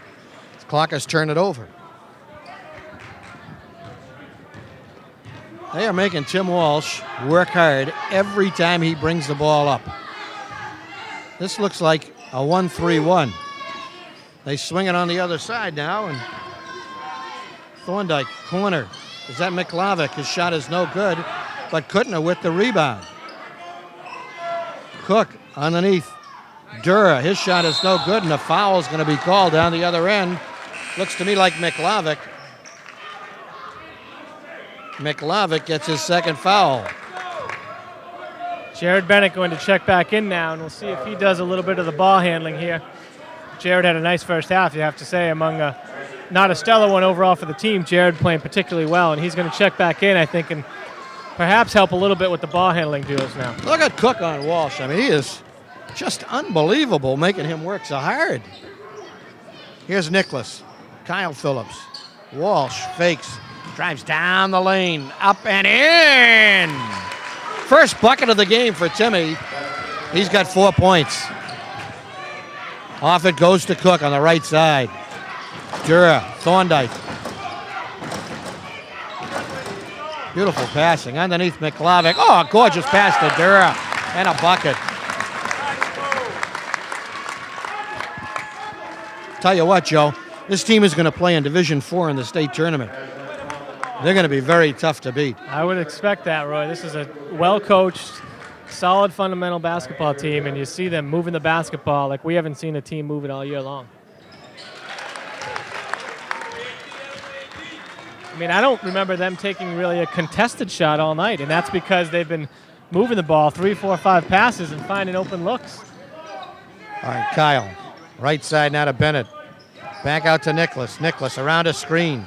Clockers turn it over. They are making Tim Walsh work hard every time he brings the ball up. This looks like a 1-3-1. They swing it on the other side now, and Thorndike, corner. Is that McLavick? His shot is no good, but Kuttner with the rebound. Cook underneath. Dura, his shot is no good, and a foul is going to be called down the other end. Looks to me like McLavick. McLavick gets his second foul. Jared Bennett going to check back in now, and we'll see if he does a little bit of the ball handling here. Jared had a nice first half, you have to say, among not a stellar one overall for the team. Jared playing particularly well, and he's going to check back in, I think, and perhaps help a little bit with the ball handling duos now. Look at Cook on Walsh. I mean, he is just unbelievable making him work so hard. Here's Nicholas, Kyle Phillips. Walsh fakes, drives down the lane, up and in. First bucket of the game for Timmy. He's got 4 points. Off it goes to Cook on the right side. Dura, Thorndike. Beautiful passing underneath McLavick. Oh, a gorgeous pass to Dura and a bucket. Tell you what, Joe, this team is going to play in Division IV in the state tournament. They're going to be very tough to beat. I would expect that, Roy. This is a well-coached, solid fundamental basketball team, and you see them moving the basketball like we haven't seen a team move it all year long. I mean, I don't remember them taking really a contested shot all night, and that's because they've been moving the ball 3, 4, 5 passes and finding open looks. All right, Kyle. Right side now to Bennett. Back out to Nicholas. Nicholas around a screen.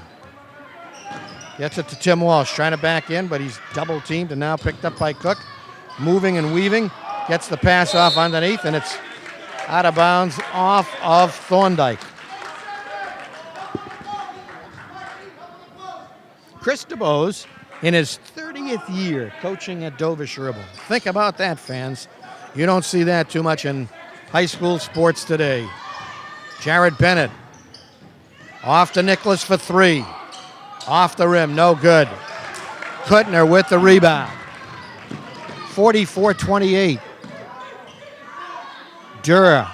Gets it to Tim Walsh, trying to back in, but he's double teamed and now picked up by Cook. Moving and weaving. Gets the pass off underneath, and it's out of bounds off of Thorndike. Chris DeBose in his 30th year coaching at Dover Sherborn. Think about that, fans. You don't see that too much in high school sports today. Jared Bennett. Off to Nicholas for 3. Off the rim, no good. Kuttner with the rebound. 44-28. Dura.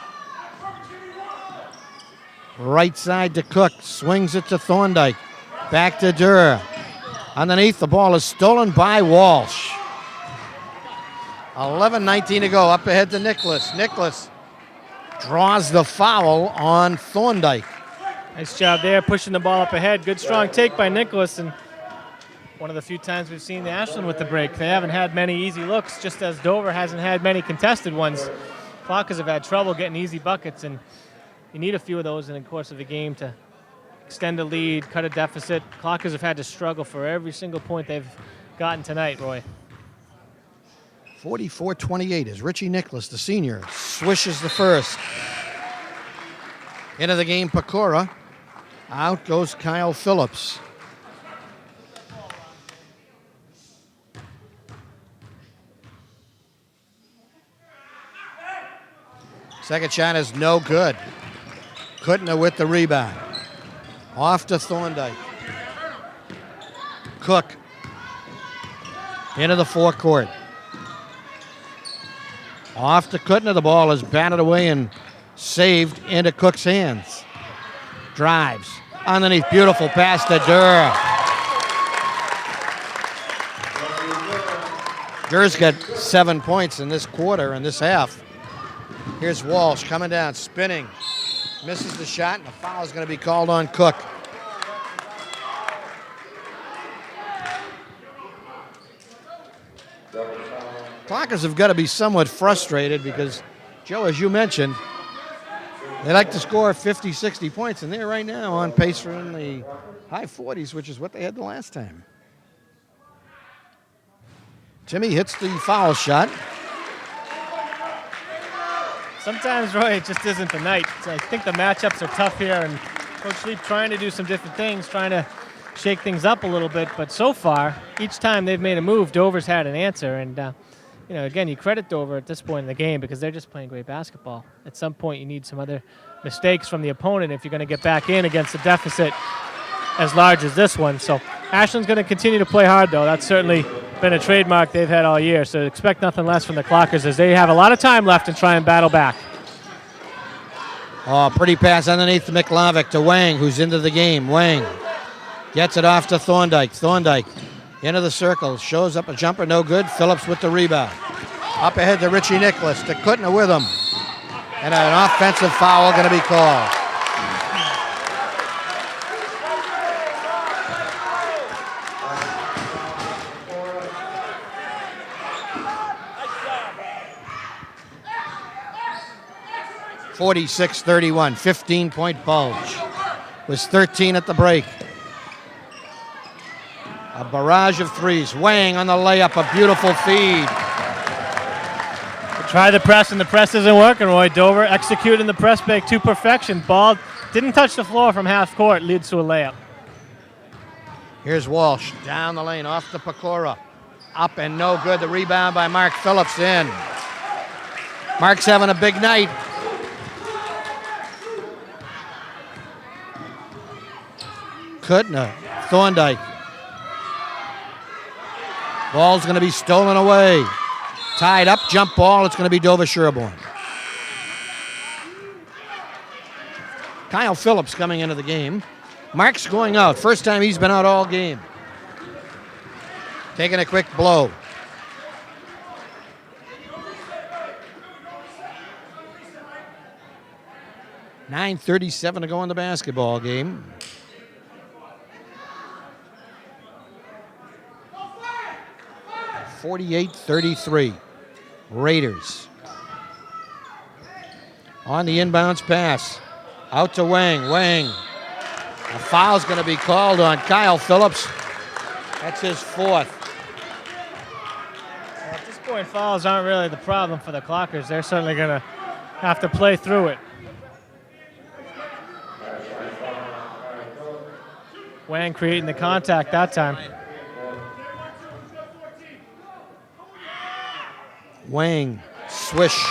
Right side to Cook. Swings it to Thorndike. Back to Dura. Underneath, the ball is stolen by Walsh. 11:19 to go. Up ahead to Nicholas. Nicholas draws the foul on Thorndike. Nice job there, pushing the ball up ahead. Good strong take by Nicholas, and one of the few times we've seen the Ashland with the break. They haven't had many easy looks, just as Dover hasn't had many contested ones. Clockers have had trouble getting easy buckets, and you need a few of those in the course of the game to extend a lead, cut a deficit. Clockers have had to struggle for every single point they've gotten tonight, Roy. 44-28 as Richie Nicholas, the senior, swishes the first. Into the game, Pecora. Out goes Kyle Phillips. Second shot is no good. Kuttner with the rebound. Off to Thorndike. Cook into the forecourt. Off to Kuttner. The ball is batted away and saved into Cook's hands. Drives. Underneath. Beautiful pass to Durr. Durr's got 7 points in this quarter, in this half. Here's Walsh coming down, spinning. Misses the shot, and the foul is going to be called on Cook. Clockers have got to be somewhat frustrated because, Joe, as you mentioned, they like to score 50, 60 points, and they're right now on pace for in the high 40s, which is what they had the last time. Timmy hits the foul shot. Sometimes, Roy, it just isn't the night. So I think the matchups are tough here, and Coach Leap trying to do some different things, trying to shake things up a little bit. But so far, each time they've made a move, Dover's had an answer. And, again, you credit Dover at this point in the game because they're just playing great basketball. At some point, you need some other mistakes from the opponent if you're going to get back in against a deficit as large as this one. So Ashland's going to continue to play hard, though. That's certainly been a trademark they've had all year, so expect nothing less from the Clockers as they have a lot of time left and try and battle back. Oh, pretty pass underneath to Miklavic to Wang, who's into the game. Wang gets it off to Thorndike. Thorndike into the circle, shows up a jumper, no good. Phillips with the rebound. Up ahead to Richie Nicholas, to Kuttner with him. And an offensive foul going to be called. (46-31), 15-point bulge. Was 13 at the break. A barrage of threes. Wang on the layup, a beautiful feed. Try the press, and the press isn't working, Roy. Dover executing the press break to perfection. Ball didn't touch the floor from half court, leads to a layup. Here's Walsh down the lane, off to Pecora. Up and no good. The rebound by Mark Phillips in. Mark's having a big night. Kuttner, Thorndike. Ball's going to be stolen away. Tied up, jump ball. It's going to be Dover Sherborn. Kyle Phillips coming into the game. Mark's going out. First time he's been out all game. Taking a quick blow. .9:37 to go in the basketball game. (48-33). Raiders. On the inbounds pass. Out to Wang. Wang. A foul's going to be called on Kyle Phillips. That's his fourth. Well, at this point, fouls aren't really the problem for the Clockers. They're certainly going to have to play through it. Wang creating the contact that time. Wang, swish.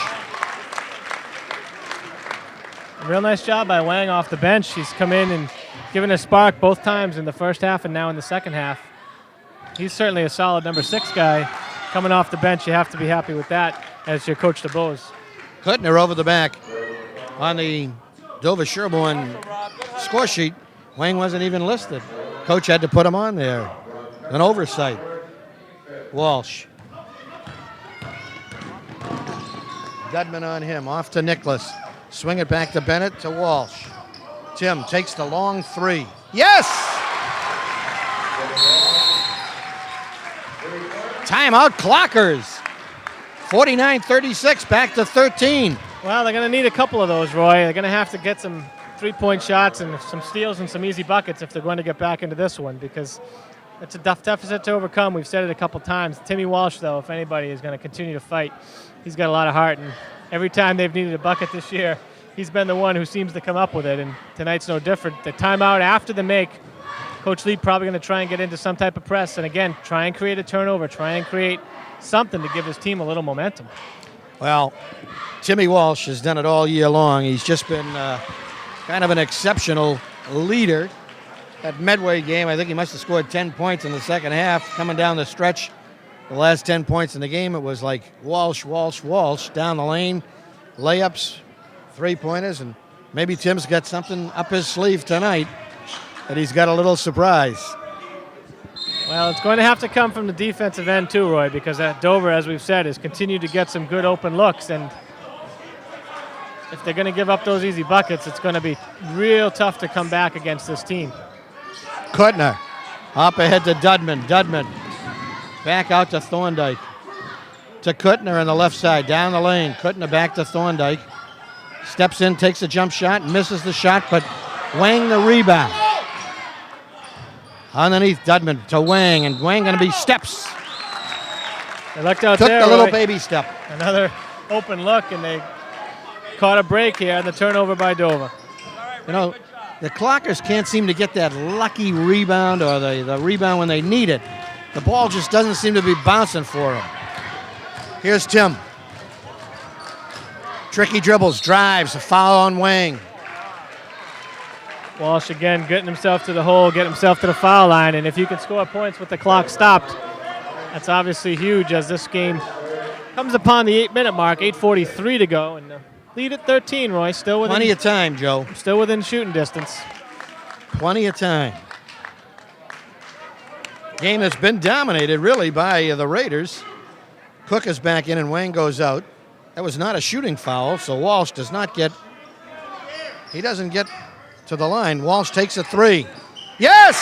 Real nice job by Wang off the bench. He's come in and given a spark both times in the first half and now in the second half. He's certainly a solid number 6 guy. Coming off the bench, you have to be happy with that as your coach DeBose. Kuttner over the back. On the Dover Sherborn score sheet, Wang wasn't even listed. Coach had to put him on there. An oversight. Walsh. Gudman on him, off to Nicholas. Swing it back to Bennett, to Walsh. Tim takes the long three. Yes! Timeout, Clockers. 49-36, back to 13. Well, they're going to need a couple of those, Roy. They're going to have to get some three-point shots and some steals and some easy buckets if they're going to get back into this one because it's a tough deficit to overcome. We've said it a couple times. Timmy Walsh, though, if anybody is going to continue to fight, he's got a lot of heart, and every time they've needed a bucket this year, he's been the one who seems to come up with it, and tonight's no different. The timeout after the make, Coach Lee probably going to try and get into some type of press, and again, try and create a turnover, try and create something to give his team a little momentum. Well, Timmy Walsh has done it all year long. He's just been kind of an exceptional leader. That Medway game, I think he must have scored 10 points in the second half. Coming down the stretch, the last 10 points in the game, it was like Walsh, Walsh, Walsh down the lane, layups, three-pointers, and maybe Tim's got something up his sleeve tonight that he's got a little surprise. Well, it's going to have to come from the defensive end too, Roy, because Dover, as we've said, has continued to get some good open looks, and if they're going to give up those easy buckets, it's going to be real tough to come back against this team. Kuttner up ahead to Dudman. Dudman back out to Thorndike. To Kuttner on the left side, down the lane. Kuttner back to Thorndike. Steps in, takes a jump shot, misses the shot, but Wang the rebound. Underneath Dudman to Wang, and Wang going to be steps. They looked out Took there, the little Roy. baby step. Another open look, and they caught a break here on the turnover by Dover. You know, the Clockers can't seem to get that lucky rebound or the rebound when they need it. The ball just doesn't seem to be bouncing for them. Here's Tim. Tricky dribbles, drives, a foul on Wang. Walsh again getting himself to the hole, getting himself to the foul line, and if you can score points with the clock stopped, that's obviously huge as this game comes upon the 8-minute mark, 8:43 to go, and lead at 13, Roy. Still within Plenty of time, Joe. Still within shooting distance. Plenty of time. Game that's been dominated, really, by the Raiders. Cook is back in and Wang goes out. That was not a shooting foul, so Walsh does not get... He doesn't get to the line. Walsh takes a three. Yes!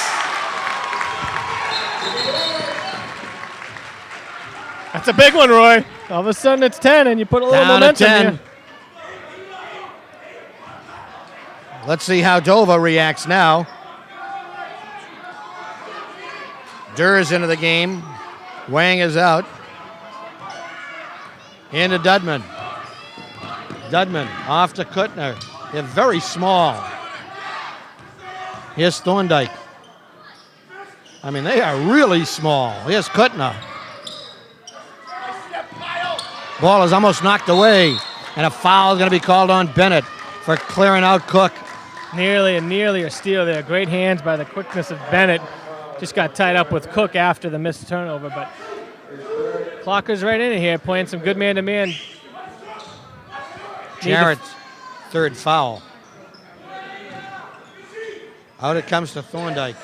That's a big one, Roy. All of a sudden it's 10, and you put a little Down to momentum 10. here. Let's see how Dover reacts now. Durr is into the game. Wang is out. Into Dudman. Dudman off to Kuttner. They're very small. Here's Thorndike. I mean, they are really small. Here's Kuttner. Ball is almost knocked away, and a foul is going to be called on Bennett for clearing out Cook. Nearly a steal there. Great hands by the quickness of Bennett. Just got tied up with Cook after the missed turnover, but Clocker's right in here playing some good man-to-man. Jarrett's third foul. Out it comes to Thorndike.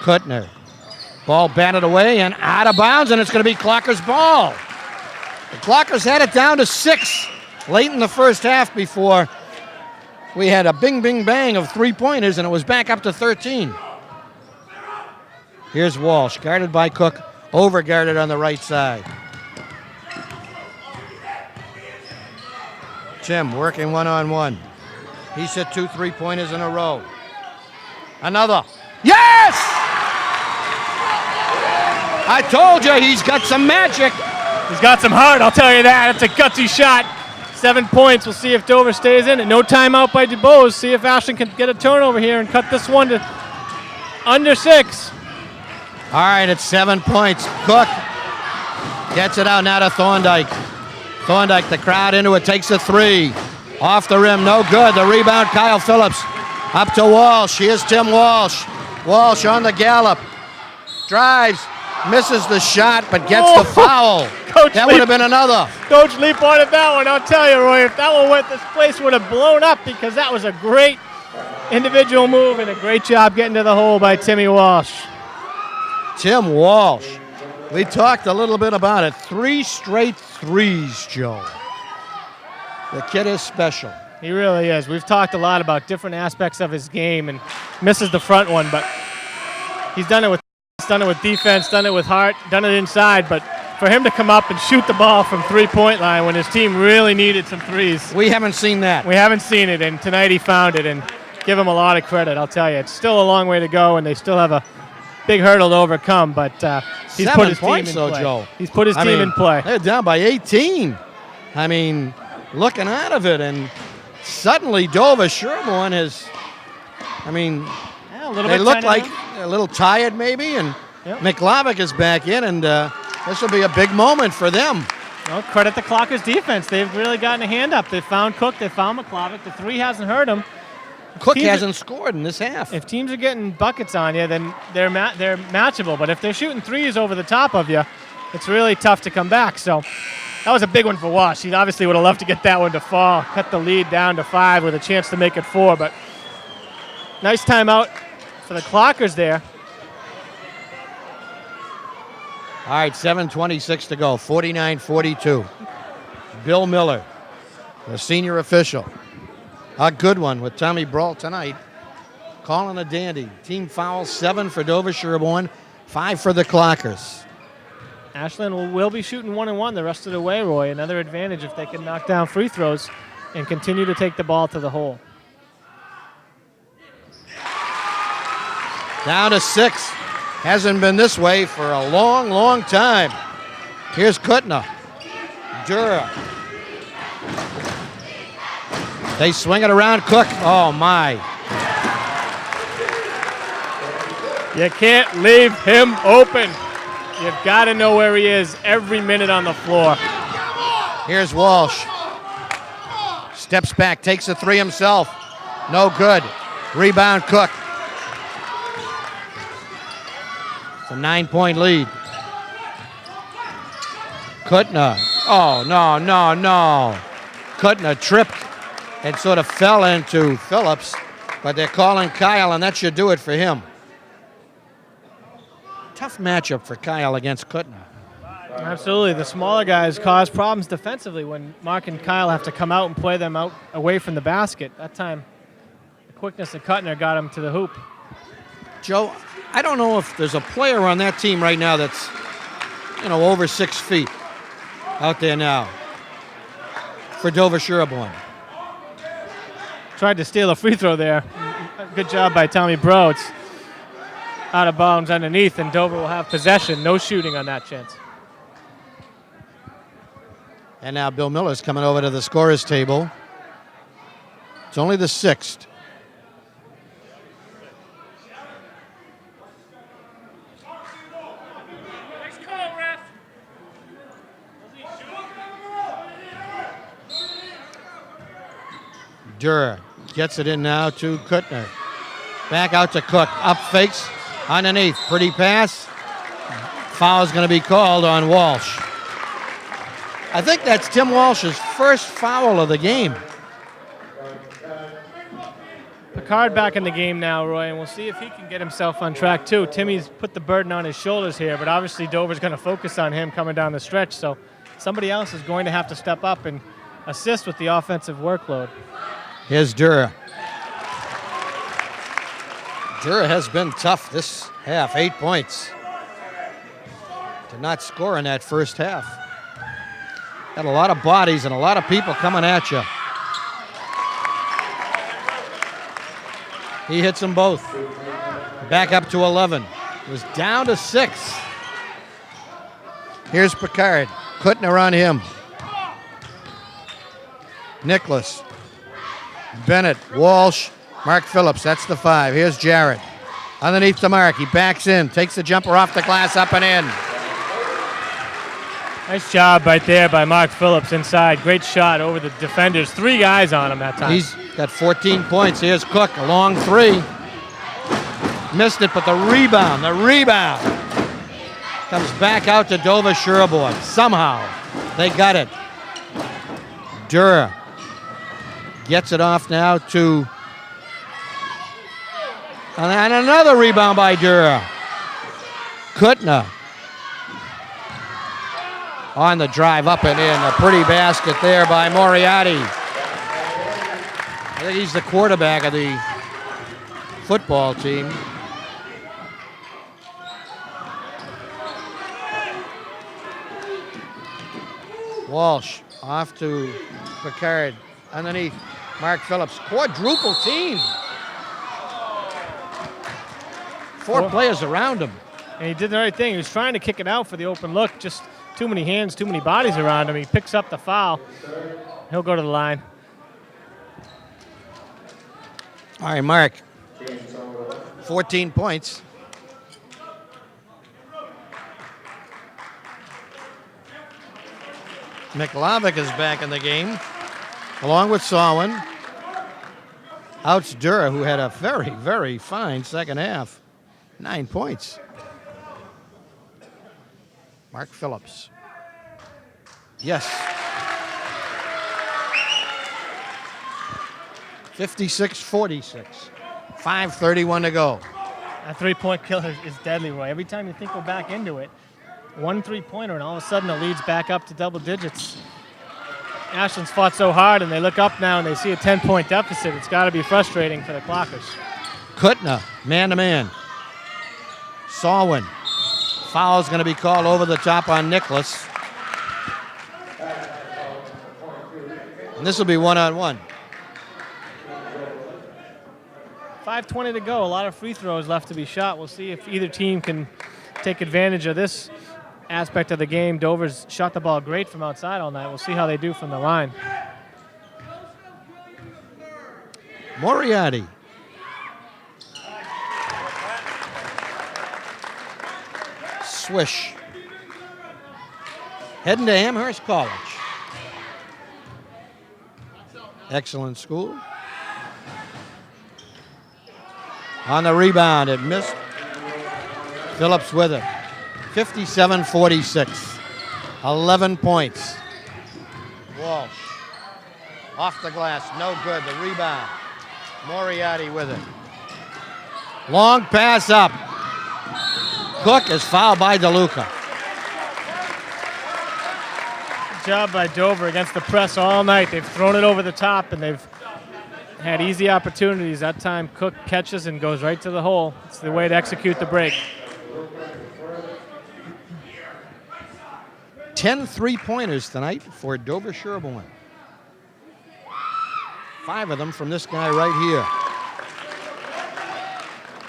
Kuttner. Ball batted away and out of bounds, and it's going to be Clocker's ball. The Clockers had it down to 6 late in the first half before we had a bing, bing, bang of three-pointers, and it was back up to 13. Here's Walsh, guarded by Cook, over-guarded on the right side. Tim working one-on-one. He's hit 2 3-pointers in a row. Another. Yes! I told you he's got some magic. He's got some heart, I'll tell you that. It's a gutsy shot. 7 points. We'll see if Dover stays in it. No timeout by DuBose. See if Ashland can get a turnover here and cut this one to under 6. All right, it's 7 points. Cook gets it out now to Thorndike. Thorndike, the crowd into it, takes a 3. Off the rim, no good. The rebound, Kyle Phillips. Up to Walsh. Here's Tim Walsh. Walsh on the gallop. Drives, misses the shot, but gets the foul. Coach That Lee- would have been another. Coach Lee pointed that one. I'll tell you, Roy, if that one went, this place would have blown up because that was a great individual move and a great job getting to the hole by Timmy Walsh. Tim Walsh. We talked a little bit about it. 3 straight threes, Joe. The kid is special. He really is. We've talked a lot about different aspects of his game and misses the front one, but he's done it with defense, done it with heart, done it inside, but for him to come up and shoot the ball from three-point line when his team really needed some threes. We haven't seen that. We haven't seen it, and tonight he found it, and give him a lot of credit, I'll tell you. It's still a long way to go, and they still have a big hurdle to overcome, but he's 7 put his points, team in though, play. Joe. He's put his team in play. They're down by 18. I mean, looking out of it, and suddenly Dover Sherborn has, Yeah, a little they bit look tighter like now. a little tired maybe, and Yep. McLavick is back in, and This will be a big moment for them. Well, credit the Clockers defense. They've really gotten a hand up. They found Cook. They found McClavic. The three hasn't hurt him. Cook hasn't scored in this half. If teams are getting buckets on you, then they're matchable. But if they're shooting threes over the top of you, it's really tough to come back. So that was a big one for Walsh. He obviously would have loved to get that one to fall, cut the lead down to 5 with a chance to make it 4. But nice timeout for the Clockers there. All right, 7:26 to go, 49-42. Bill Miller, the senior official. A good one with Tommy Brawl tonight. Calling a dandy. Team foul, 7 for Dover Sherborn, 5 for the Clockers. Ashland will be shooting 1-1 the rest of the way, Roy. Another advantage if they can knock down free throws and continue to take the ball to the hole. Down to 6. Hasn't been this way for a long, long time. Here's Kutna. Dura. They swing it around. Cook. Oh, my. You can't leave him open. You've got to know where he is every minute on the floor. Here's Walsh. Steps back, takes a 3 himself. No good. Rebound, Cook. It's a 9-point lead. Kutna. Oh, no. Kutna tripped and sort of fell into Phillips, but they're calling Kyle, and that should do it for him. Tough matchup for Kyle against Kutna. Absolutely. The smaller guys cause problems defensively when Mark and Kyle have to come out and play them out away from the basket. That time, the quickness of Kutner got him to the hoop. Joe, I don't know if there's a player on that team right now that's, over 6 feet out there now for Dover Sherborn. Tried to steal a free throw there. Good job by Tommy Bro. It's out of bounds underneath, and Dover will have possession. No shooting on that chance. And now Bill Miller's coming over to the scorer's table. It's only the 6th. Durer gets it in now to Kutner. Back out to Cook. Up fakes. Underneath. Pretty pass. Foul's going to be called on Walsh. I think that's Tim Walsh's first foul of the game. Picard back in the game now, Roy, and we'll see if he can get himself on track too. Timmy's put the burden on his shoulders here, but obviously Dover's going to focus on him coming down the stretch, so somebody else is going to have to step up and assist with the offensive workload. Here's Durer. Durer has been tough this half, 8 points. Did not score in that first half. Got a lot of bodies and a lot of people coming at you. He hits them both. Back up to 11. It was down to 6. Here's Picard. Kutner on him. Nicholas. Bennett. Walsh. Mark Phillips. That's the 5. Here's Jarrett. Underneath the mark. He backs in. Takes the jumper off the glass. Up and in. Nice job right there by Mark Phillips inside. Great shot over the defenders. 3 guys on him that time. He's got 14 points. Here's Cook, a long 3. Missed it, but the rebound comes back out to Dover Sherborn. Somehow they got it. Durer gets it off now to, and another rebound by Durer. Kutner on the drive, up and in. A pretty basket there by Moriarty. I think he's the quarterback of the football team. Walsh off to Picard. Underneath, Mark Phillips. Quadruple team. 4 players around him. And he did the right thing. He was trying to kick it out for the open look. Just too many hands, too many bodies around him. He picks up the foul. He'll go to the line. All right, Mark. 14 points. McLavick is back in the game, along with Sawin. Outs Dura, who had a very, very fine second half. 9 points. Mark Phillips. Yes. 56-46. 5:31 to go. That three-point killer is deadly, Roy. Every time you think we're back into it, one three-pointer, and all of a sudden the lead's back up to double digits. Ashland's fought so hard, and they look up now and they see a 10-point deficit. It's got to be frustrating for the Clockers. Kutna, man-to-man. Sawin. Foul's going to be called over the top on Nicholas. And this will be one-on-one. 5:20 to go. A lot of free throws left to be shot. We'll see if either team can take advantage of this aspect of the game. Dover's shot the ball great from outside all night. We'll see how they do from the line. Moriarty. Swish. Heading to Amherst College. Excellent school. On the rebound, it missed. Phillips with it. 57-46. 11 points. Walsh. Off the glass, no good. The rebound. Moriarty with it. Long pass up. Cook is fouled by DeLuca. Good job by Dover against the press all night. They've thrown it over the top, and they've had easy opportunities. That time Cook catches and goes right to the hole. It's the way to execute the break. 10 3-pointers tonight for Dover Sherborn. 5 of them from this guy right here.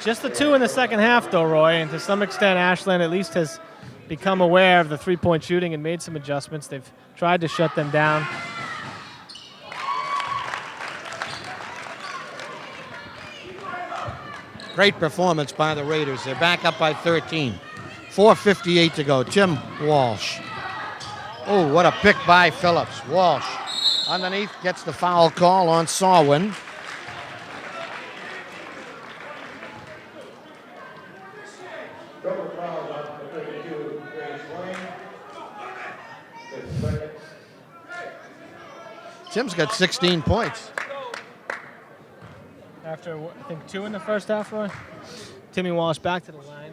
Just the 2 in the second half, though, Roy, and to some extent Ashland at least has become aware of the three-point shooting and made some adjustments. They've tried to shut them down. Great performance by the Raiders. They're back up by 13. 4:58 to go. Tim Walsh. Oh, what a pick by Phillips. Walsh underneath gets the foul call on Sawin. Tim's got 16 points. After, I think, 2 in the first half, Roy. Timmy Walsh back to the line.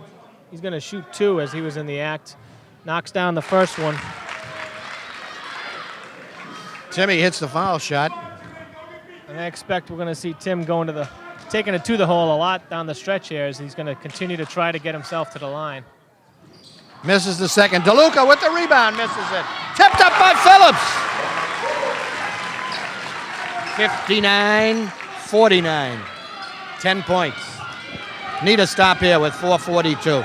He's going to shoot 2 as he was in the act. Knocks down the first one. Timmy hits the foul shot. And I expect we're going to see Tim taking it to the hole a lot down the stretch here as he's going to continue to try to get himself to the line. Misses the second. DeLuca with the rebound, misses it. Tipped up by Phillips. 59-49. 10 points. Need a stop here with 4:42.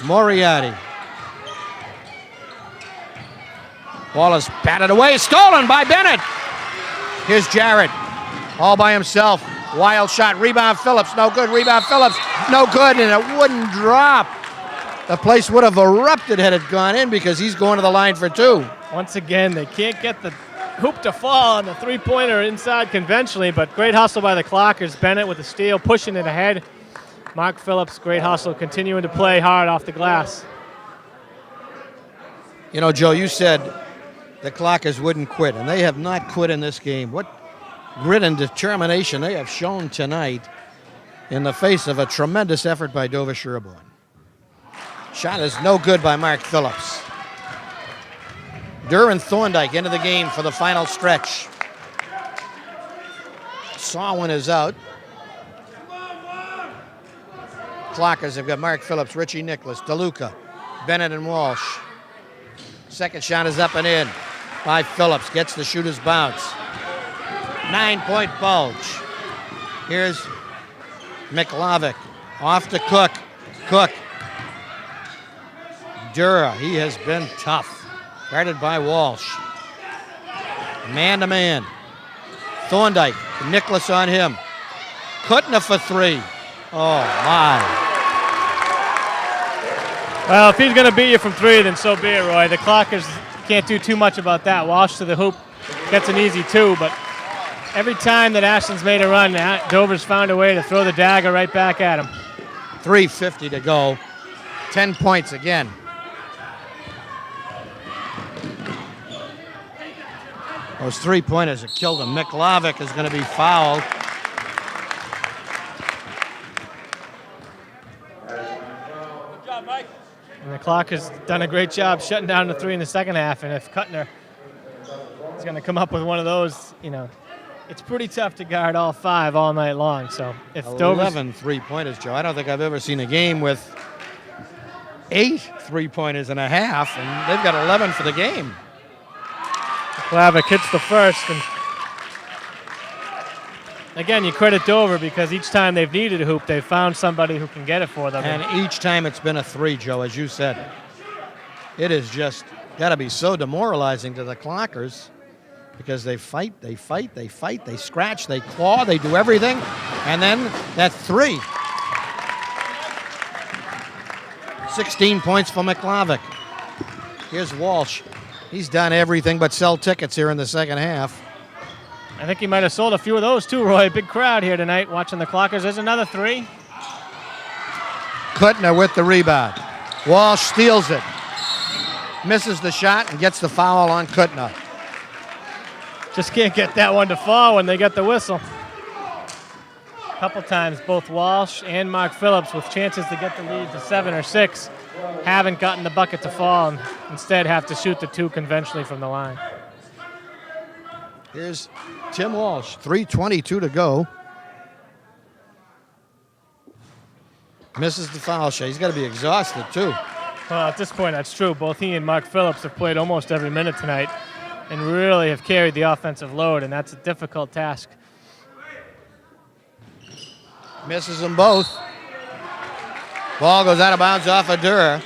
Moriarty. Ball is batted away, stolen by Bennett. Here's Jarrett, all by himself. Wild shot, rebound Phillips, no good. Rebound Phillips, no good, and it wouldn't drop. The place would have erupted had it gone in because he's going to the line for 2. Once again, they can't get the hoop to fall on the three-pointer inside conventionally, but great hustle by the Clockers. Bennett with the steal, pushing it ahead. Mark Phillips, great hustle, continuing to play hard off the glass. You know, Joe, you said the Clockers wouldn't quit, and they have not quit in this game. What grit and determination they have shown tonight in the face of a tremendous effort by Dover Sherborn. Shot is no good by Mark Phillips. Duran Thorndike into the game for the final stretch. Sawin is out. Clockers have got Mark Phillips, Richie Nicholas, DeLuca, Bennett, and Walsh. Second shot is up and in by Phillips. Gets the shooter's bounce. 9-point bulge. Here's McLavick. Off to Cook. Cook. Dura, he has been tough. Guarded by Walsh. Man-to-man. Thorndike. Nicholas on him. Kutna for 3. Oh, my. Well, if he's going to beat you from 3, then so be it, Roy. The Clockers can't do too much about that. Walsh to the hoop gets an easy 2, but every time that Ashland's made a run, Dover's found a way to throw the dagger right back at him. 3:50 to go. 10 points again. Those 3-pointers that killed him. Miklavic is going to be fouled. And the clock has done a great job shutting down the 3 in the second half. And if Kuttner is going to come up with one of those, it's pretty tough to guard all 5 all night long. So if 11 3-pointers, Joe. I don't think I've ever seen a game with 8 3-pointers and a half, and they've got 11 for the game. Klavic hits the first, and again, you credit Dover because each time they've needed a hoop, they've found somebody who can get it for them. And each time it's been a 3, Joe, as you said. It is just got to be so demoralizing to the Clockers because they fight, they scratch, they claw, they do everything, and then that 3. 16 points for Miklavic. Here's Walsh. He's done everything but sell tickets here in the second half. I think he might have sold a few of those too, Roy. Big crowd here tonight watching the Clockers. There's another 3. Kuttner with the rebound. Walsh steals it. Misses the shot and gets the foul on Kuttner. Just can't get that one to fall when they get the whistle. A couple times, both Walsh and Mark Phillips with chances to get the lead to 7 or 6 haven't gotten the bucket to fall and instead have to shoot the 2 conventionally from the line. Here's Tim Walsh, 3:22 to go. Misses the foul shot. He's got to be exhausted, too. Well, at this point, that's true. Both he and Mark Phillips have played almost every minute tonight and really have carried the offensive load, and that's a difficult task. Misses them both. Ball goes out of bounds off of Durer.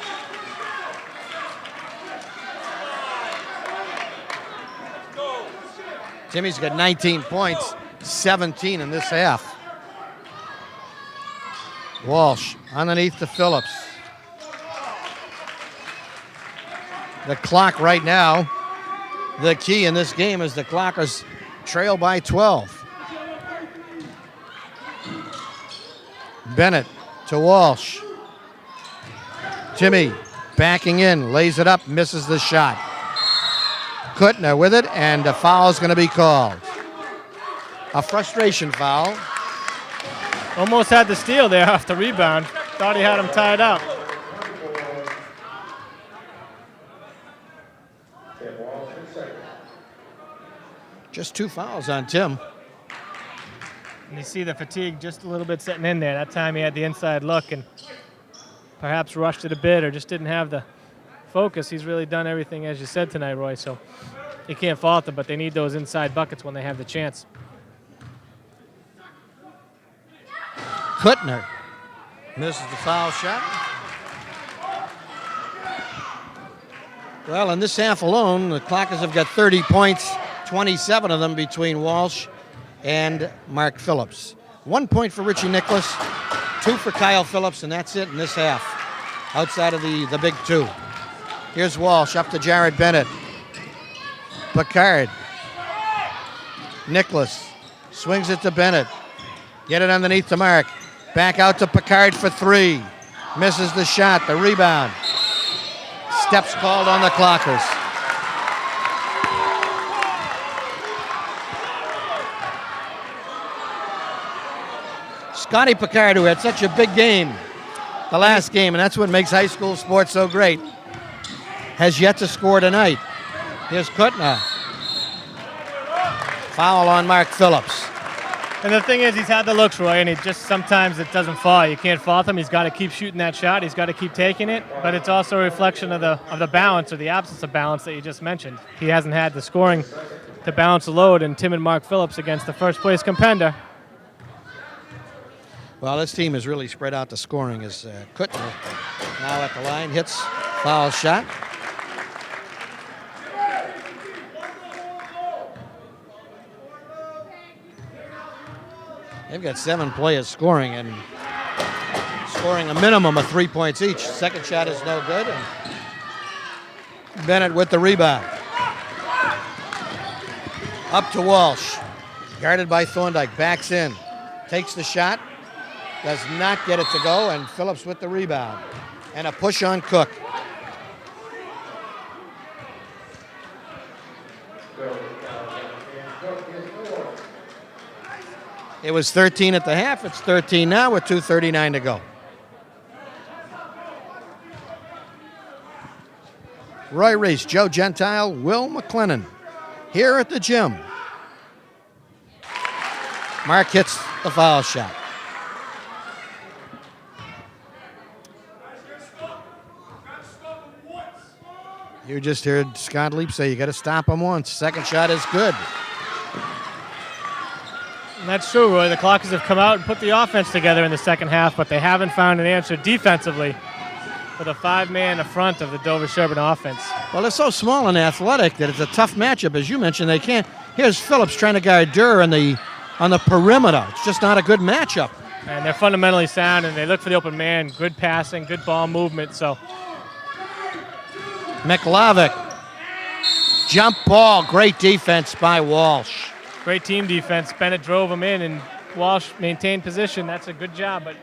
Timmy's got 19 points, 17 in this half. Walsh underneath to Phillips. The clock right now, the key in this game is the Clockers trail by 12. Bennett to Walsh. Timmy backing in, lays it up, misses the shot. Kuttner with it, and a foul is going to be called. A frustration foul. Almost had the steal there off the rebound. Thought he had him tied up. Just 2 fouls on Tim. And you see the fatigue just a little bit sitting in there. That time he had the inside look and perhaps rushed it a bit or just didn't have the focus. He's really done everything, as you said tonight, Roy, so you can't fault them, but they need those inside buckets when they have the chance. Kuttner misses the foul shot. Well, in this half alone, the Clockers have got 30 points, 27 of them between Walsh and Mark Phillips. 1 point for Richie Nicholas, 2 for Kyle Phillips, and that's it in this half, outside of the big 2. Here's Walsh up to Jared Bennett. Picard. Nicholas swings it to Bennett. Get it underneath to Mark. Back out to Picard for 3. Misses the shot, the rebound. Steps called on the Clockers. Scotty Picard, who had such a big game the last game, and that's what makes high school sports so great, has yet to score tonight. Here's Kuttner. Foul on Mark Phillips. And the thing is, he's had the looks, Roy, and sometimes it doesn't fall. You can't fault him. He's got to keep shooting that shot. He's got to keep taking it. But it's also a reflection of the balance or the absence of balance that you just mentioned. He hasn't had the scoring to balance the load, and Tim and Mark Phillips against the first-place contender. Well, this team has really spread out the scoring as Kuttner now at the line, hits foul shot. They've got 7 players scoring and scoring a minimum of 3 points each. Second shot is no good. And Bennett with the rebound. Up to Walsh. Guarded by Thorndike. Backs in. Takes the shot. Does not get it to go. And Phillips with the rebound. And a push on Cook. It was 13 at the half. It's 13 now with 2:39 to go. Roy Reese, Joe Gentile, Will McLennan here at the gym. Mark hits the foul shot. You just heard Scott Leap say you got to stop him once. Second shot is good. And that's true, Roy. The Clockers have come out and put the offense together in the second half, but they haven't found an answer defensively with a five-man front of the Dover Sherborn offense. Well, they're so small and athletic that it's a tough matchup. As you mentioned, they can't. Here's Phillips trying to guard Durr on the perimeter. It's just not a good matchup. And they're fundamentally sound, and they look for the open man. Good passing, good ball movement. So McLavick. Jump ball. Great defense by Walsh. great team defense. Bennett drove him in, and Walsh maintained position. That's a good job, but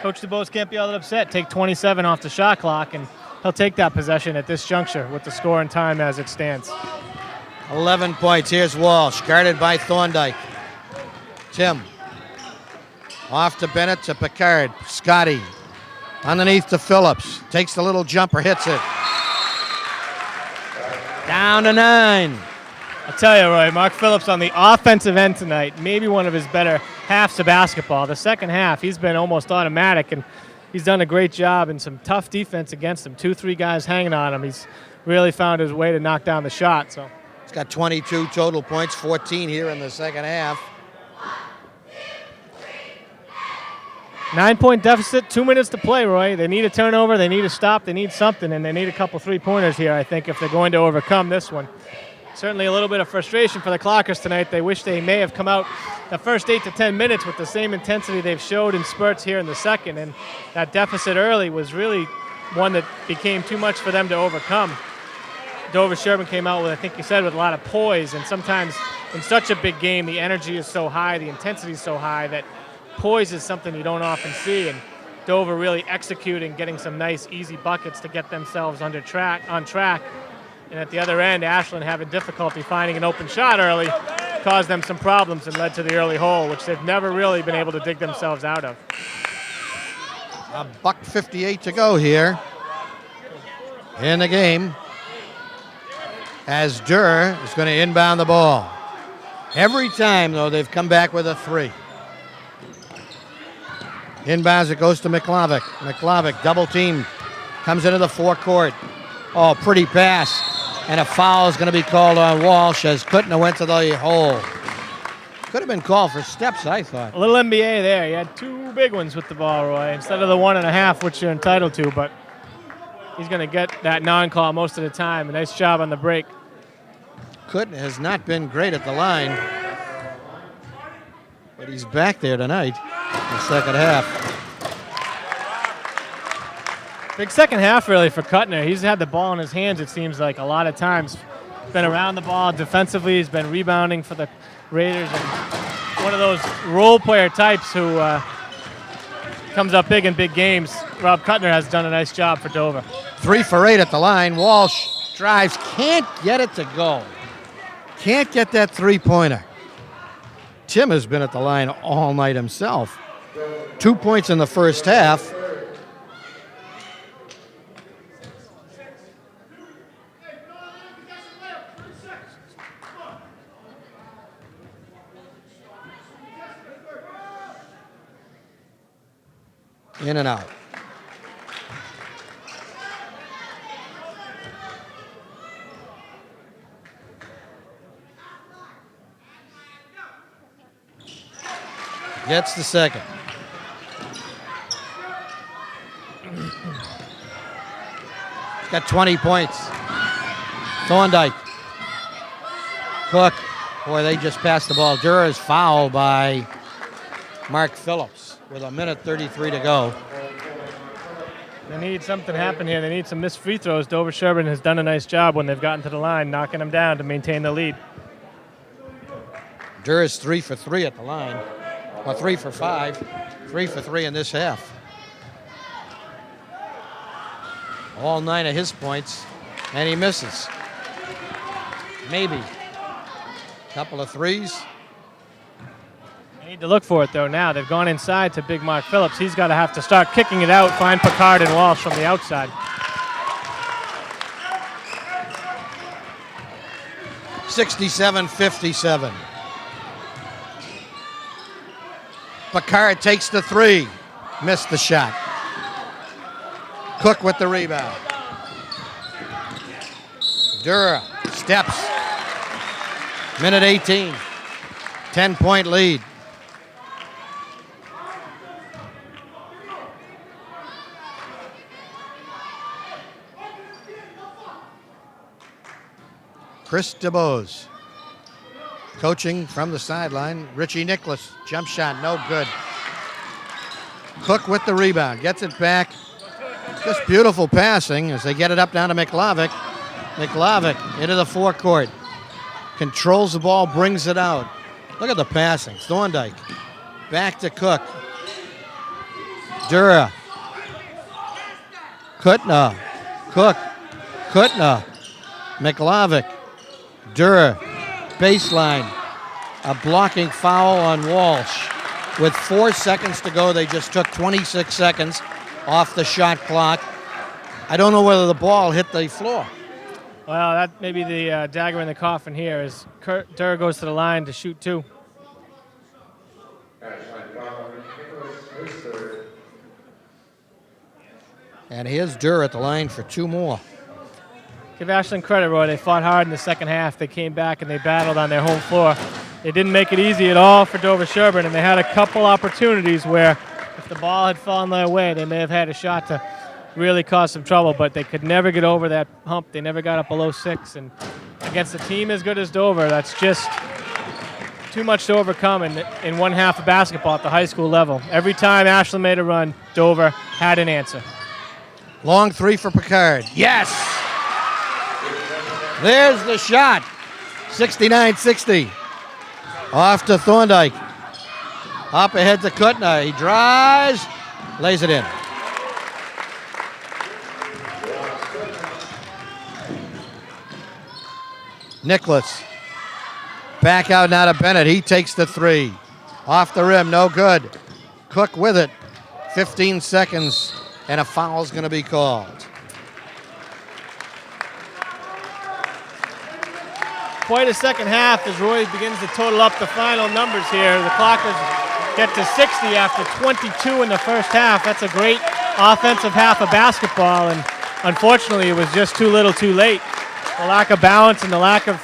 Coach DuBose can't be all that upset. Take 27 off the shot clock, and he'll take that possession at this juncture with the score and time as it stands. 11 points. Here's Walsh, guarded by Thorndike. Tim. Off to Bennett to Picard. Scotty. Underneath to Phillips. Takes the little jumper, hits it. Down to 9. I'll tell you, Roy, Mark Phillips on the offensive end tonight, maybe one of his better halves of basketball. The second half, he's been almost automatic, and he's done a great job in some tough defense against him. 2-3 guys hanging on him. He's really found his way to knock down the shot. So he's got 22 total points, 14 here in the second half. 9-point deficit, 2 minutes to play, Roy. They need a turnover, they need a stop, they need something, and they need a couple three-pointers here, I think, if they're going to overcome this one. Certainly a little bit of frustration for the Clockers tonight. They wish they may have come out the first 8 to 10 minutes with the same intensity they've showed in spurts here in the second, and that deficit early was really one that became too much for them to overcome. Dover Sherborn came out with, I think you said, with a lot of poise, and sometimes in such a big game, the energy is so high, the intensity is so high that poise is something you don't often see, and Dover really executing, getting some nice, easy buckets to get themselves on track. And at the other end, Ashland having difficulty finding an open shot early caused them some problems and led to the early hole, which they've never really been able to dig themselves out of. $1:58 to go here in the game, as Durr is going to inbound the ball. Every time, though, they've come back with a three. Inbounds, it goes to McLavick. McLavick, double team, comes into the forecourt. Oh, pretty pass. And a foul is going to be called on Walsh as Kutner went to the hole. Could have been called for steps, I thought. A little NBA there. You had 2 big ones with the ball, Roy, instead of the 1.5, which you're entitled to. But he's going to get that non-call most of the time. A nice job on the break. Kutner has not been great at the line, but he's back there tonight in the second half. Big second half, really, for Kutner. He's had the ball in his hands, it seems like, a lot of times. Been around the ball defensively. He's been rebounding for the Raiders. And one of those role player types who comes up big in big games. Rob Kutner has done a nice job for Dover. 3 for 8 at the line. Walsh drives, can't get it to go. Can't get that three-pointer. Tim has been at the line all night himself. 2 points in the first half. In and out. Gets the second. He's got 20 points. Thorndike. Cook. Boy, they just passed the ball. Durr is fouled by Mark Phillips with 1:33 to go. They need something to happen here. They need some missed free throws. Dover Sherborn has done a nice job when they've gotten to the line, knocking them down to maintain the lead. Durr's 3 for 3 at the line, or 3 for 5, 3 for 3 in this half. All 9 of his points, and he misses. Maybe. Couple of threes. They need to look for it, though, now. They've gone inside to Big Mark Phillips. He's got to have to start kicking it out, find Picard and Walsh from the outside. 67-57. Picard takes the 3. Missed the shot. Cook with the rebound. Dura steps. Minute 18. 10-point lead. Chris DeBose coaching from the sideline. Richie Nicholas, jump shot, no good. Cook with the rebound, gets it back. Just beautiful passing as they get it up down to McLavick. McLavick into the forecourt. Controls the ball, brings it out. Look at the passing. Thorndike back to Cook. Dura. Kutna. Cook. Kutna. McLavick. Dura. Baseline. A blocking foul on Walsh. With 4 seconds to go, they just took 26 seconds off the shot clock. I don't know whether the ball hit the floor. Well, that may be the dagger in the coffin here as Dura goes to the line to shoot 2. And here's Dura at the line for 2 more. Give Ashland credit, Roy. They fought hard in the second half. They came back and they battled on their home floor. They didn't make it easy at all for Dover Sherborn, and they had a couple opportunities where if the ball had fallen their way, they may have had a shot to really cause some trouble, but they could never get over that hump. They never got up below 6, and against a team as good as Dover, that's just too much to overcome in one half of basketball at the high school level. Every time Ashland made a run, Dover had an answer. Long 3 for Picard. Yes! There's the shot. 69-60. Off to Thorndike. Up ahead to Kutna. He drives, lays it in. Nicholas. Back out now to Bennett. He takes the 3. Off the rim, no good. Cook with it. 15 seconds, and a foul's going to be called. Quite a second half as Roy begins to total up the final numbers here. The Clockers get to 60 after 22 in the first half. That's a great offensive half of basketball, and unfortunately it was just too little too late. The lack of balance and the lack of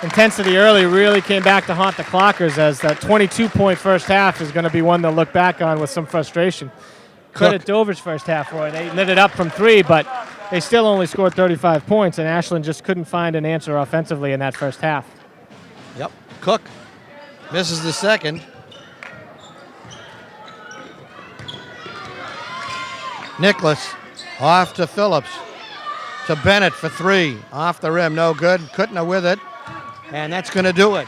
intensity early really came back to haunt the Clockers, as that 22-point first half is going to be one they'll look back on with some frustration. Credit Dover's first half, Roy. They lit it up from 3, but they still only scored 35 points, and Ashland just couldn't find an answer offensively in that first half. Yep. Cook misses the second. Nicholas off to Phillips. To Bennett for 3. Off the rim, no good. Kutna with it. And that's going to do it.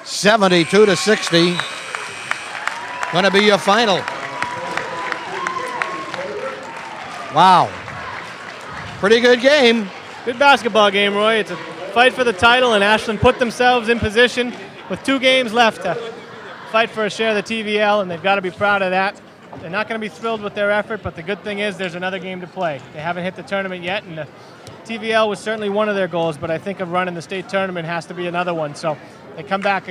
72-60. Going to be your final. Wow. Pretty good game. Good basketball game, Roy. It's a fight for the title, and Ashland put themselves in position with 2 games left to fight for a share of the TVL, and they've got to be proud of that. They're not going to be thrilled with their effort, but the good thing is there's another game to play. They haven't hit the tournament yet, and the TVL was certainly one of their goals, but I think of running the state tournament has to be another one. So they come back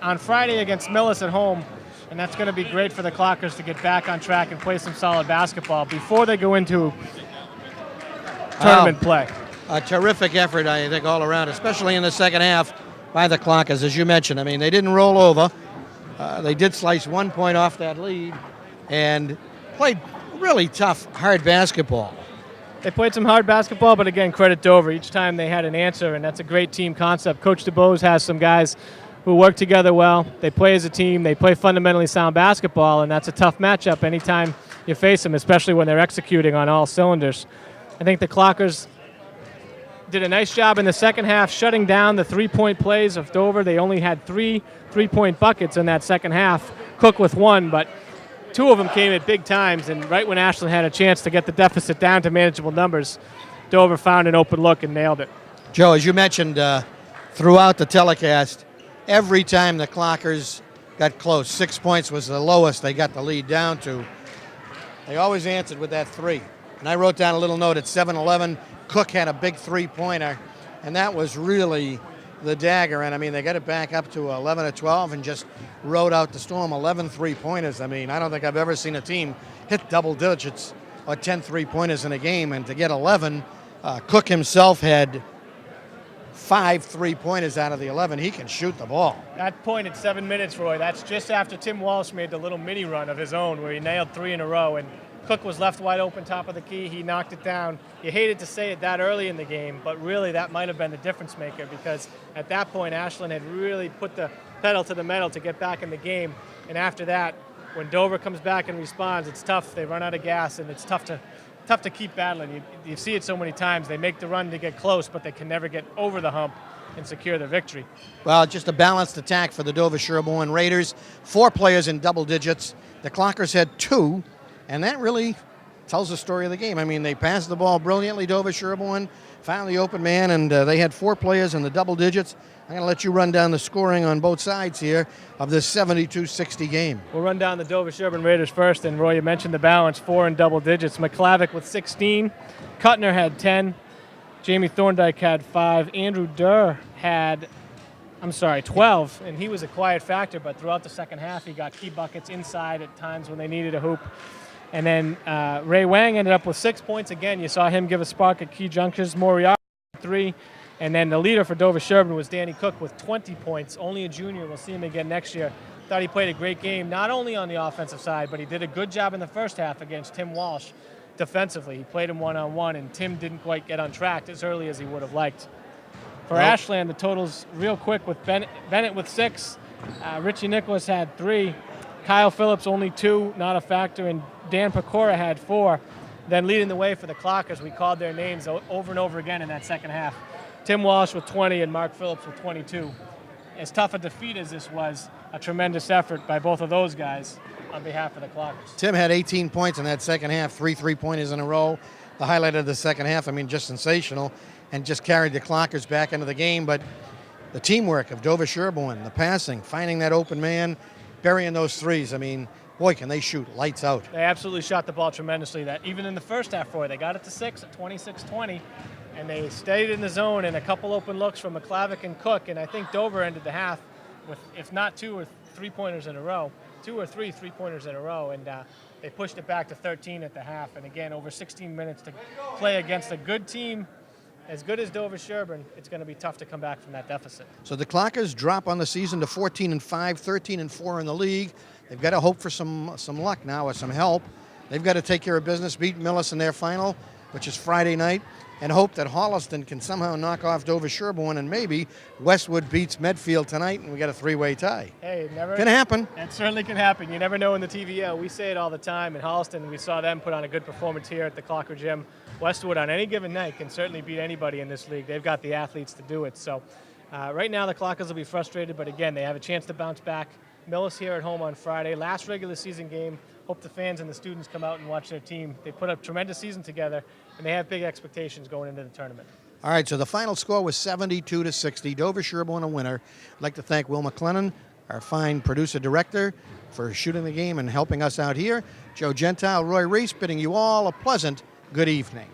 on Friday against Millis at home, and that's going to be great for the Clockers to get back on track and play some solid basketball before they go into tournament play. A terrific effort, I think, all around, especially in the second half by the Clockers, as you mentioned. I mean, they didn't roll over. They did slice 1 point off that lead and played really tough, hard basketball. They played some hard basketball, but again, credit Dover. Each time they had an answer, and that's a great team concept. Coach DeBose has some guys who work together well. They play as a team. They play fundamentally sound basketball, and that's a tough matchup anytime you face them, especially when they're executing on all cylinders. I think the Clockers did a nice job in the second half shutting down the three-point plays of Dover. They only had 3 3-point buckets in that second half, Cook with 1, but 2 of them came at big times, and right when Ashland had a chance to get the deficit down to manageable numbers, Dover found an open look and nailed it. Joe, as you mentioned throughout the telecast, every time the Clockers got close, 6 points was the lowest they got the lead down to, they always answered with that 3. And I wrote down a little note at 7-11, Cook had a big 3-pointer, and that was really the dagger. And I mean, they got it back up to 11-12 and just rode out the storm. 11 3-pointers. I mean, I don't think I've ever seen a team hit double digits or 10 3-pointers in a game. And to get 11, Cook himself had 5 3-pointers out of the 11. He can shoot the ball. That point at 7 minutes, Roy, that's just after Tim Walsh made the little mini run of his own where he nailed 3 in a row. And Cook was left wide open, top of the key. He knocked it down. You hated to say it that early in the game, but really that might have been the difference maker, because at that point Ashland had really put the pedal to the metal to get back in the game. And after that, when Dover comes back and responds, it's tough. They run out of gas, and it's tough to keep battling. You see it so many times. They make the run to get close, but they can never get over the hump and secure the victory. Well, just a balanced attack for the Dover Sherborn Raiders. 4 players in double digits. The Clockers had 2. And that really tells the story of the game. I mean, they passed the ball brilliantly. Dover Sherborn found the open man, and they had 4 players in the double digits. I'm going to let you run down the scoring on both sides here of this 72-60 game. We'll run down the Dover Sherborn Raiders first. And Roy, you mentioned the balance, 4 in double digits. McClavick with 16. Kuttner had 10. Jamie Thorndike had 5. Andrew Durr had 12, and he was a quiet factor, but throughout the second half, he got key buckets inside at times when they needed a hoop. And then Ray Wang ended up with 6 points. Again, you saw him give a spark at key junctures. Moriarty 3. And then the leader for Dover Sherborn was Danny Cook with 20 points. Only a junior. We'll see him again next year. Thought he played a great game, not only on the offensive side, but he did a good job in the first half against Tim Walsh defensively. He played him one-on-one, and Tim didn't quite get on track as early as he would have liked. For Ashland, the totals real quick with Bennett with 6. Richie Nicholas had 3. Kyle Phillips only 2, not a factor, and Dan Pecora had 4. Then leading the way for the Clockers, we called their names over and over again in that second half. Tim Walsh with 20 and Mark Phillips with 22. As tough a defeat as this was, a tremendous effort by both of those guys on behalf of the Clockers. Tim had 18 points in that second half, 3 3-pointers in a row. The highlight of the second half, I mean, just sensational, and just carried the Clockers back into the game. But the teamwork of Dover Sherborn, the passing, finding that open man, burying those threes, I mean, boy, can they shoot lights out. They absolutely shot the ball tremendously. That even in the first half, Roy, they got it to 6 at 26-20, and they stayed in the zone and a couple open looks from McClavick and Cook, and I think Dover ended the half with, if not 2 or 3-pointers in a row, 2 or 3 3-pointers in a row, and they pushed it back to 13 at the half. And again, over 16 minutes to play against a good team as good as Dover Sherborn, it's going to be tough to come back from that deficit. So the Clockers drop on the season to 14-5, 13-4 in the league. They've got to hope for some luck now or some help. They've got to take care of business, beat Millis in their final, which is Friday night, and hope that Holliston can somehow knock off Dover Sherborn, and maybe Westwood beats Medfield tonight, and we got a 3-way tie. Hey, it never can happen. It certainly can happen. You never know in the TVL. We say it all the time. In Holliston, we saw them put on a good performance here at the Clocker Gym. Westwood on any given night can certainly beat anybody in this league. They've got the athletes to do it. So right now the Clockers will be frustrated, but again, they have a chance to bounce back. Millis here at home on Friday. Last regular season game. Hope the fans and the students come out and watch their team. They put up a tremendous season together, and they have big expectations going into the tournament. All right, so the final score was 72-60. Dover Sherborn a winner. I'd like to thank Will McLennan, our fine producer-director, for shooting the game and helping us out here. Joe Gentile, Roy Reese, bidding you all a pleasant good evening.